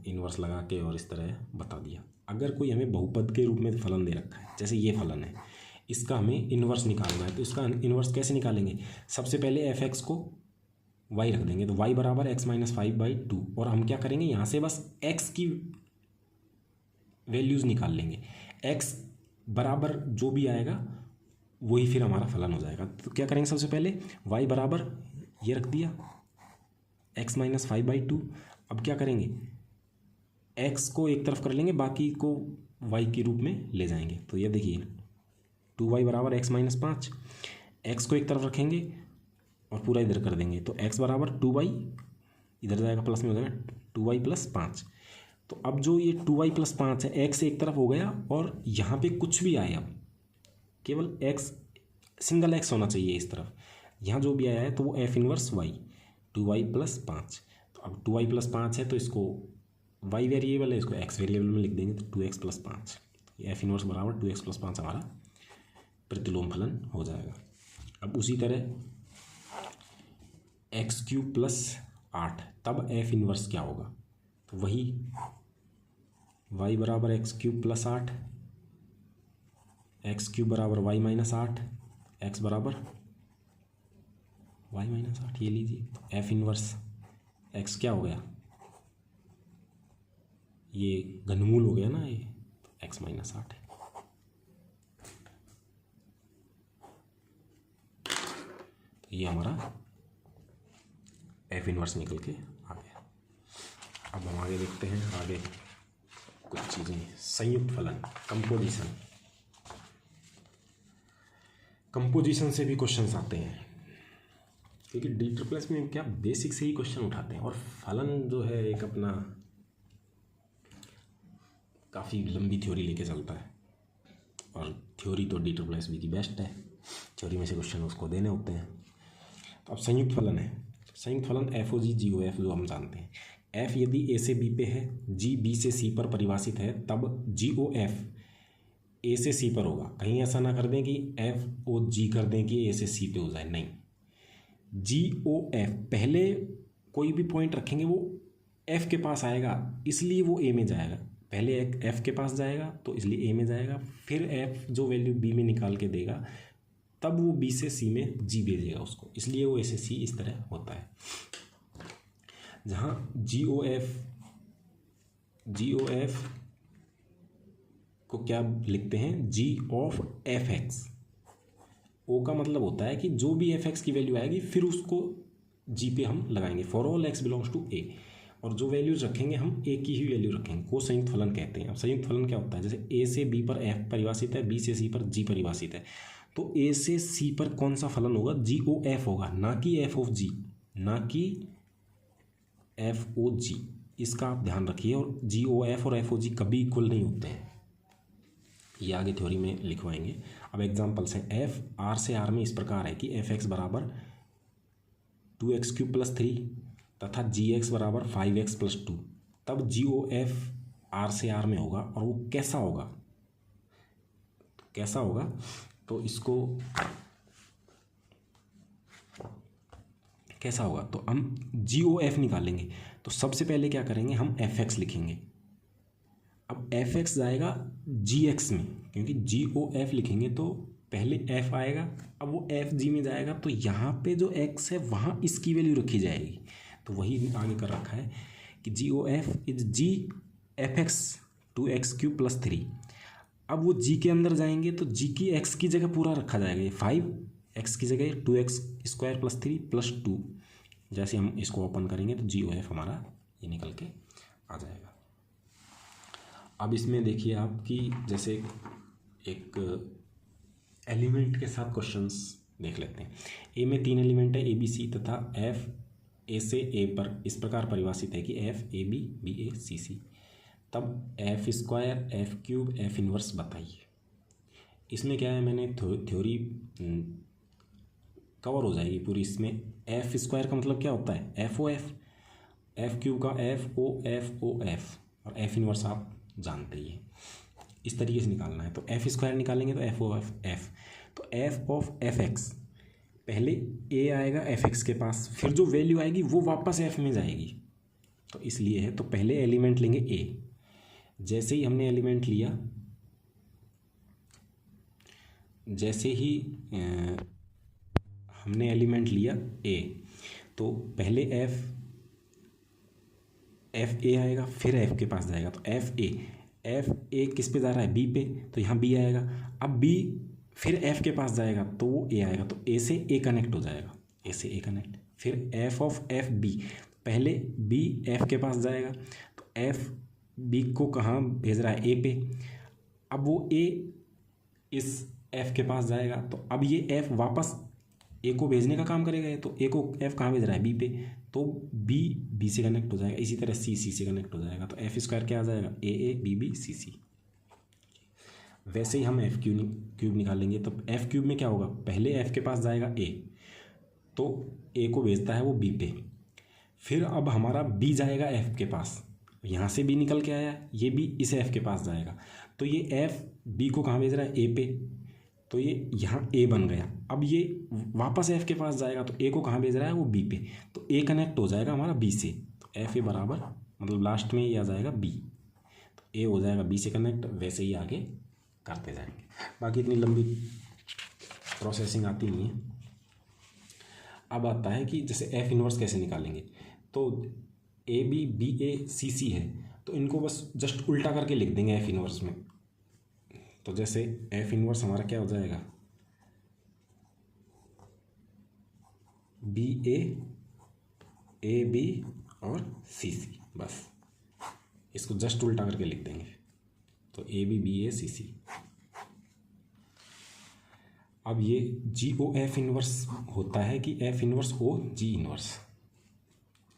Speaker 1: इनवर्स लगा के और इस तरह बता दिया। अगर कोई हमें बहुपद के रूप में फलन दे रखा है, जैसे ये फलन है, इसका हमें इनवर्स निकालना है, तो इसका इनवर्स कैसे निकालेंगे? सबसे पहले एफ एक्स को वाई रख देंगे, तो वाई बराबर एक्स माइनस 5/2, और हम क्या करेंगे यहाँ से बस एक्स की वैल्यूज़ निकाल लेंगे, एक्स बराबर जो भी आएगा वही फिर हमारा फलन हो जाएगा। तो क्या करेंगे, सबसे पहले वाई बराबर ये रख दिया एक्स माइनस 5/2। अब क्या करेंगे, एक्स को एक तरफ कर लेंगे, बाकी को वाई के रूप में ले जाएंगे। तो ये देखिए 2y बराबर एक्स माइनस 5, एक्स को एक तरफ रखेंगे और पूरा इधर कर देंगे, तो x बराबर 2y, इधर जाएगा प्लस में हो जाएगा 2y प्लस 5। तो अब जो ये 2y प्लस 5 है, x एक तरफ हो गया और यहाँ पे कुछ भी आए, अब केवल x सिंगल x होना चाहिए इस तरफ, यहाँ जो भी आया है तो वो F inverse y 2y plus 5। तो अब 2y प्लस 5 है तो इसको y वेरिएबल है, इसको x वेरिएबल में लिख देंगे, तो 2x प्लस 5, एफ इनवर्स बराबर 2x प्लस 5 हमारा प्रतिलोम फलन हो जाएगा। अब उसी तरह x³ प्लस 8, तब एफ इनवर्स क्या होगा, तो वही y बराबर x³ प्लस 8, x³ बराबर y माइनस 8, x बराबर y माइनस 8, ये लीजिए। तो एफ इनवर्स x क्या हो गया, ये घनमूल हो गया ना, ये तो x माइनस 8 है। तो ये हमारा एफ इनवर्स निकल के आ गया। अब हम आगे देखते हैं, आगे कुछ चीज़ें, संयुक्त फलन, कंपोजिशन से भी क्वेश्चंस आते हैं, क्योंकि D++ में क्या बेसिक से ही क्वेश्चन उठाते हैं, और फलन जो है एक अपना काफ़ी लंबी थ्योरी लेके चलता है, और थ्योरी तो D++ की बेस्ट है, थ्योरी में से क्वेश्चन उसको देने होते हैं। तो अब संयुक्त फलन है, संयुक्त फलन FOG GOF जो हम जानते हैं, F यदि A से B पे है, G B से C पर परिभाषित है, तब GOF A से C पर होगा। कहीं ऐसा ना कर दें कि FOG कर दें कि A से C पे हो जाए, नहीं, GOF पहले कोई भी पॉइंट रखेंगे वो F के पास आएगा, इसलिए वो A में जाएगा, पहले एक F के पास जाएगा तो इसलिए A में जाएगा, फिर F जो वैल्यू B में निकाल के देगा तब वो B से C में G भेजेगा उसको, इसलिए वो A से C इस तरह होता है। जहाँ GOF को क्या लिखते हैं, G ऑफ Fx, O का मतलब होता है कि जो भी Fx की वैल्यू आएगी फिर उसको G पे हम लगाएंगे, for all x belongs to A, और जो वैल्यूज रखेंगे हम A की ही वैल्यू रखेंगे, को संयुक्त फलन कहते हैं। अब संयुक्त फलन क्या होता है, जैसे A से B पर F परिभाषित है, B से C पर G परिभाषित है, तो A से C पर कौन सा फलन होगा, GOF होगा, ना कि FOG, ना कि FOG, इसका आप ध्यान रखिए। और GOF और FOG कभी इक्वल नहीं होते हैं, ये आगे थ्योरी में लिखवाएंगे। अब एग्जांपल्स हैं, F R से R में इस प्रकार है कि Fx बराबर 2x³ प्लस 3 तथा Gx बराबर 5x प्लस 2, तब GOF R से R में होगा, और वो कैसा होगा, तो इसको कैसा होगा, तो हम GOF निकालेंगे, तो सबसे पहले क्या करेंगे, हम Fx लिखेंगे। अब Fx जाएगा Gx में, क्योंकि GOF लिखेंगे तो पहले F आएगा, अब वो FG में जाएगा, तो यहाँ पे जो x है वहाँ इसकी वैल्यू रखी जाएगी, तो वही आगे कर रखा है कि GOF is G Fx 2x³ plus 3। अब वो G के अंदर जाएंगे तो G की x की जगह पूरा रखा जाएगा, ये 5x की जगह 2x² प्लस 3 प्लस 2, जैसे हम इसको ओपन करेंगे तो GOF हमारा ये निकल के आ जाएगा। अब इसमें देखिए आप कि जैसे एक एलिमेंट के साथ क्वेश्चंस देख लेते हैं। ए में 3 एलिमेंट है ABC तथा F A से A पर इस प्रकार परिभाषित है कि F AB BA CC, तब F² F³ F इनवर्स बताइए। इसमें क्या है, मैंने थ्योरी कवर हो जाएगी पूरी। इसमें F² का मतलब क्या होता है, FOF, F³ का FOF और F इनवर्स आप जानते ही हैं। इस तरीके से निकालना है। तो एफ स्क्वायर निकालेंगे तो एफ ऑफ एफ, तो एफ ऑफ एफ एक्स, पहले ए आएगा एफ एक्स के पास, फिर जो वैल्यू आएगी वो वापस एफ में जाएगी, तो इसलिए है। तो पहले एलिमेंट लेंगे ए, जैसे ही हमने एलिमेंट लिया, जैसे ही हमने एलिमेंट लिया ए, तो पहले एफ ए आएगा, फिर एफ के पास जाएगा, तो एफ ए किस पे जा रहा है, बी पे, तो यहाँ बी आएगा। अब बी फिर एफ के पास जाएगा तो वो ए आएगा, तो ए से ए कनेक्ट हो जाएगा, ए से ए कनेक्ट। फिर एफ ऑफ एफ बी, पहले बी एफ के पास जाएगा, तो एफ बी को कहाँ भेज रहा है, ए पे। अब वो ए इस एफ के पास जाएगा, तो अब ये एफ वापस ए को भेजने का काम करेगा, तो ए को एफ कहाँ भेज रहा है, बी पे, तो बी से कनेक्ट हो जाएगा। इसी तरह सी से कनेक्ट हो जाएगा, तो एफ स्क्वायर क्या आ जाएगा, ए बी सी। वैसे ही हम एफ क्यूब निकालेंगे, तो एफ क्यूब में क्या होगा, पहले एफ के पास जाएगा ए, तो ए को भेजता है वो बी पे, फिर अब हमारा बी जाएगा एफ के पास, यहाँ से बी निकल के आया, ये बी इस एफ के पास जाएगा, तो ये एफ बी को कहाँ भेज रहा है, ए पे, तो ये यहाँ ए बन गया। अब ये वापस एफ के पास जाएगा, तो ए को कहाँ भेज रहा है, वो बी पे, तो ए कनेक्ट हो जाएगा हमारा बी से, तो एफ ए बराबर मतलब लास्ट में ये आ जाएगा बी, तो ए हो जाएगा बी से कनेक्ट। वैसे ही आगे करते जाएंगे, बाकी इतनी लंबी प्रोसेसिंग आती नहीं है। अब आता है कि जैसे एफ इन्वर्स कैसे निकालेंगे, तो ए बी ए सी है, तो इनको बस जस्ट उल्टा करके लिख देंगे एफ इन्वर्स में। तो जैसे एफ इन्वर्स हमारा क्या हो जाएगा, बी ए बी और सी, बस इसको जस्ट उल्टा करके लिख देंगे, तो ए बी ए सी। अब ये जी ओ एफ इन्वर्स होता है कि एफ इन्वर्स ओ जी इन्वर्स।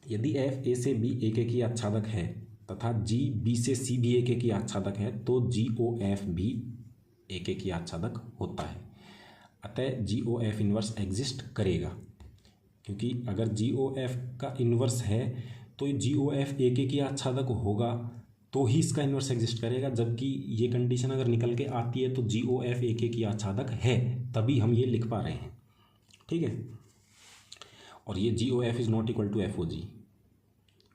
Speaker 1: यदि एफ ए से बी एक एक की आच्छादक है तथा जी बी से सी भी एक एक की आच्छादक है, तो जी ओ एफ भी एक एक की आच्छादक होता है। अतः G O F inverse exist करेगा, क्योंकि अगर जी ओ एफ का इन्वर्स है तो जी ओ एफ एक एक की आच्छादक होगा, तो ही इसका इन्वर्स एग्जिस्ट करेगा। जबकि ये कंडीशन अगर निकल के आती है तो जी ओ एफ एक एक की आच्छादक है, तभी हम ये लिख पा रहे हैं, ठीक है। और ये G O F is not equal to F O G,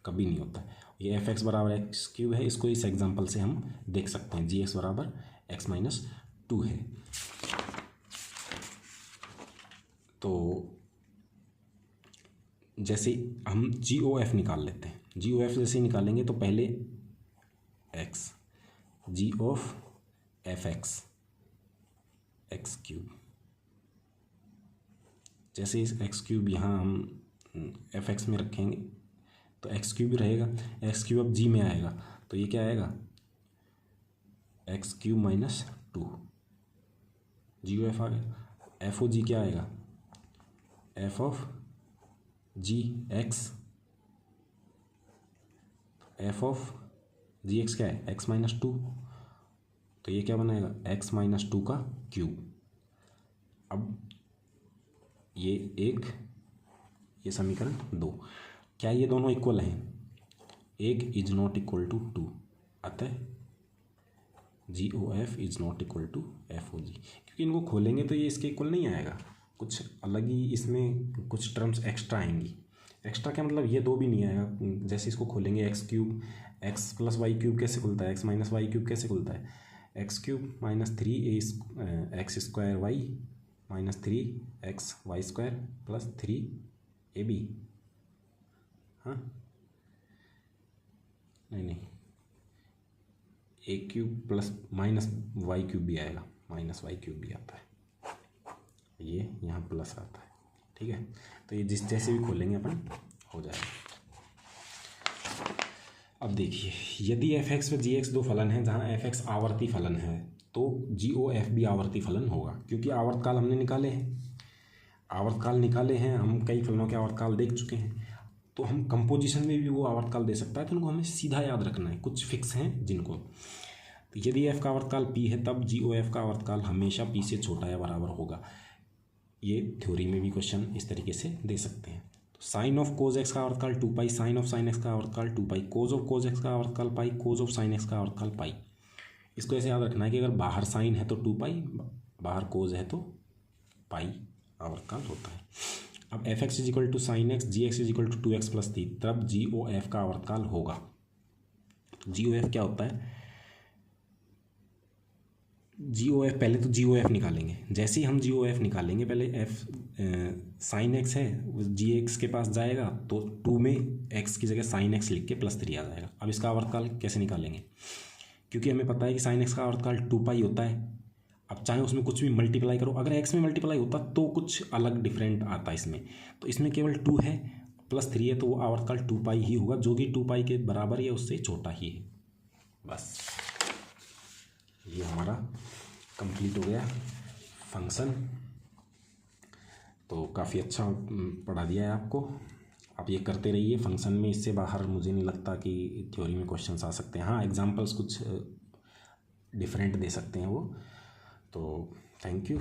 Speaker 1: कभी नहीं होता। ये एफ एक्स बराबर एक्स क्यूब है, इसको इस एग्जांपल से हम देख सकते हैं, जी एक्स बराबर एक्स माइनस 2 है। तो जैसे हम जी ओ एफ निकाल लेते हैं, जी ओ एफ जैसे निकालेंगे तो पहले x, g of f x x cube, जैसे इस एक्स क्यूब यहाँ हम एफ एक्स में रखेंगे तो एक्स क्यूब रहेगा, एक्स क्यूब अब जी में आएगा, तो ये क्या आएगा, एक्स क्यूब माइनस 2, जी ओ एफ आ गया। एफ ओ जी क्या आएगा, f of g x, f of g x क्या है, एक्स माइनस 2, तो ये क्या बनाएगा, एक्स माइनस 2 का क्यूब। अब ये एक, ये समीकरण 2, क्या ये दोनों इक्वल हैं, एक इज नॉट इक्वल टू 2, अतः G O F is not equal to F O G. क्योंकि इनको खोलेंगे तो ये इसके इक्वल नहीं आएगा, कुछ अलग ही इसमें कुछ टर्म्स एक्स्ट्रा आएंगी। एक्स्ट्रा क्या मतलब, ये दो भी नहीं आएगा। जैसे इसको खोलेंगे x cube, x plus y cube कैसे खुलता है, एक्स माइनस वाई क्यूब कैसे खुलता है, X cube minus 3 X square Y minus 3 X Y square plus 3 A B. हाँ नहीं, A cube plus minus Y cube भी आएगा, माइनस वाई क्यूब भी आता है, ये यहाँ प्लस आता है, ठीक है। तो ये जिस जैसे भी खोलेंगे अपन हो जाएगा। अब देखिए, यदि एफ एक्स व जी एक्स दो फलन हैं जहाँ एफ एक्स आवर्ती फलन है, तो जी ओ एफ भी आवर्ती फलन होगा, क्योंकि आवर्तकाल हमने निकाले हैं, आवर्तकाल निकाले हैं हम, कई फलनों के आवर्तकाल देख चुके हैं, तो हम कंपोजिशन में भी वो आवर्तकाल दे सकता है, तो उनको हमें सीधा याद रखना है, कुछ फिक्स हैं जिनको। तो यदि एफ का आवर्तकाल पी है तब जी ओ एफ का आवर्तकाल हमेशा पी से छोटा या बराबर होगा। ये थ्योरी में भी क्वेश्चन इस तरीके से दे सकते हैं। तो साइन ऑफ कोज एक्स का आवर्तकाल 2 पाई, साइन ऑफ साइन एक्स का आवर्तकाल 2 पाई, कोज ऑफ कोज एक्स का आवर्तकाल पाई, कोज ऑफ साइन एक्स का आवर्तकाल पाई। इसको ऐसे याद रखना है कि अगर बाहर साइन है तो 2 पाई, बाहर कोज है तो पाई आवर्तकाल होता है। अब f x is equal to sine x, g x is equal to 2x + 3, तब जी ओ एफ का आवर्तकाल होगा। जी ओ एफ क्या होता है? जी ओ एफ, पहले तो जी ओ एफ निकालेंगे। जैसे ही हम जी ओ एफ निकालेंगे, पहले एफ साइन एक्स है, जी एक्स के पास जाएगा तो 2 में एक्स की जगह साइन एक्स लिख के +3 आ जाएगा। अब इसका आवर्तकाल कैसे निकालेंगे? क्योंकि हमें पता है कि साइन एक्स का आवर्तकाल 2 पाई होता है। अब चाहे उसमें कुछ भी मल्टीप्लाई करो, अगर एक्स में मल्टीप्लाई होता तो कुछ अलग डिफरेंट आता इसमें, तो इसमें केवल 2 है +3 है, तो वो आवर्तकाल 2 पाई ही होगा, जो कि 2 पाई के बराबर या उससे छोटा ही है। बस ये हमारा कंप्लीट हो गया फंक्शन। तो काफ़ी अच्छा पढ़ा दिया है आपको। आप ये करते रहिए फंक्शन में, इससे बाहर मुझे नहीं लगता कि थ्योरी में क्वेश्चंस आ सकते हैं। हाँ, एग्जांपल्स कुछ डिफरेंट दे सकते हैं वो। तो थैंक यू।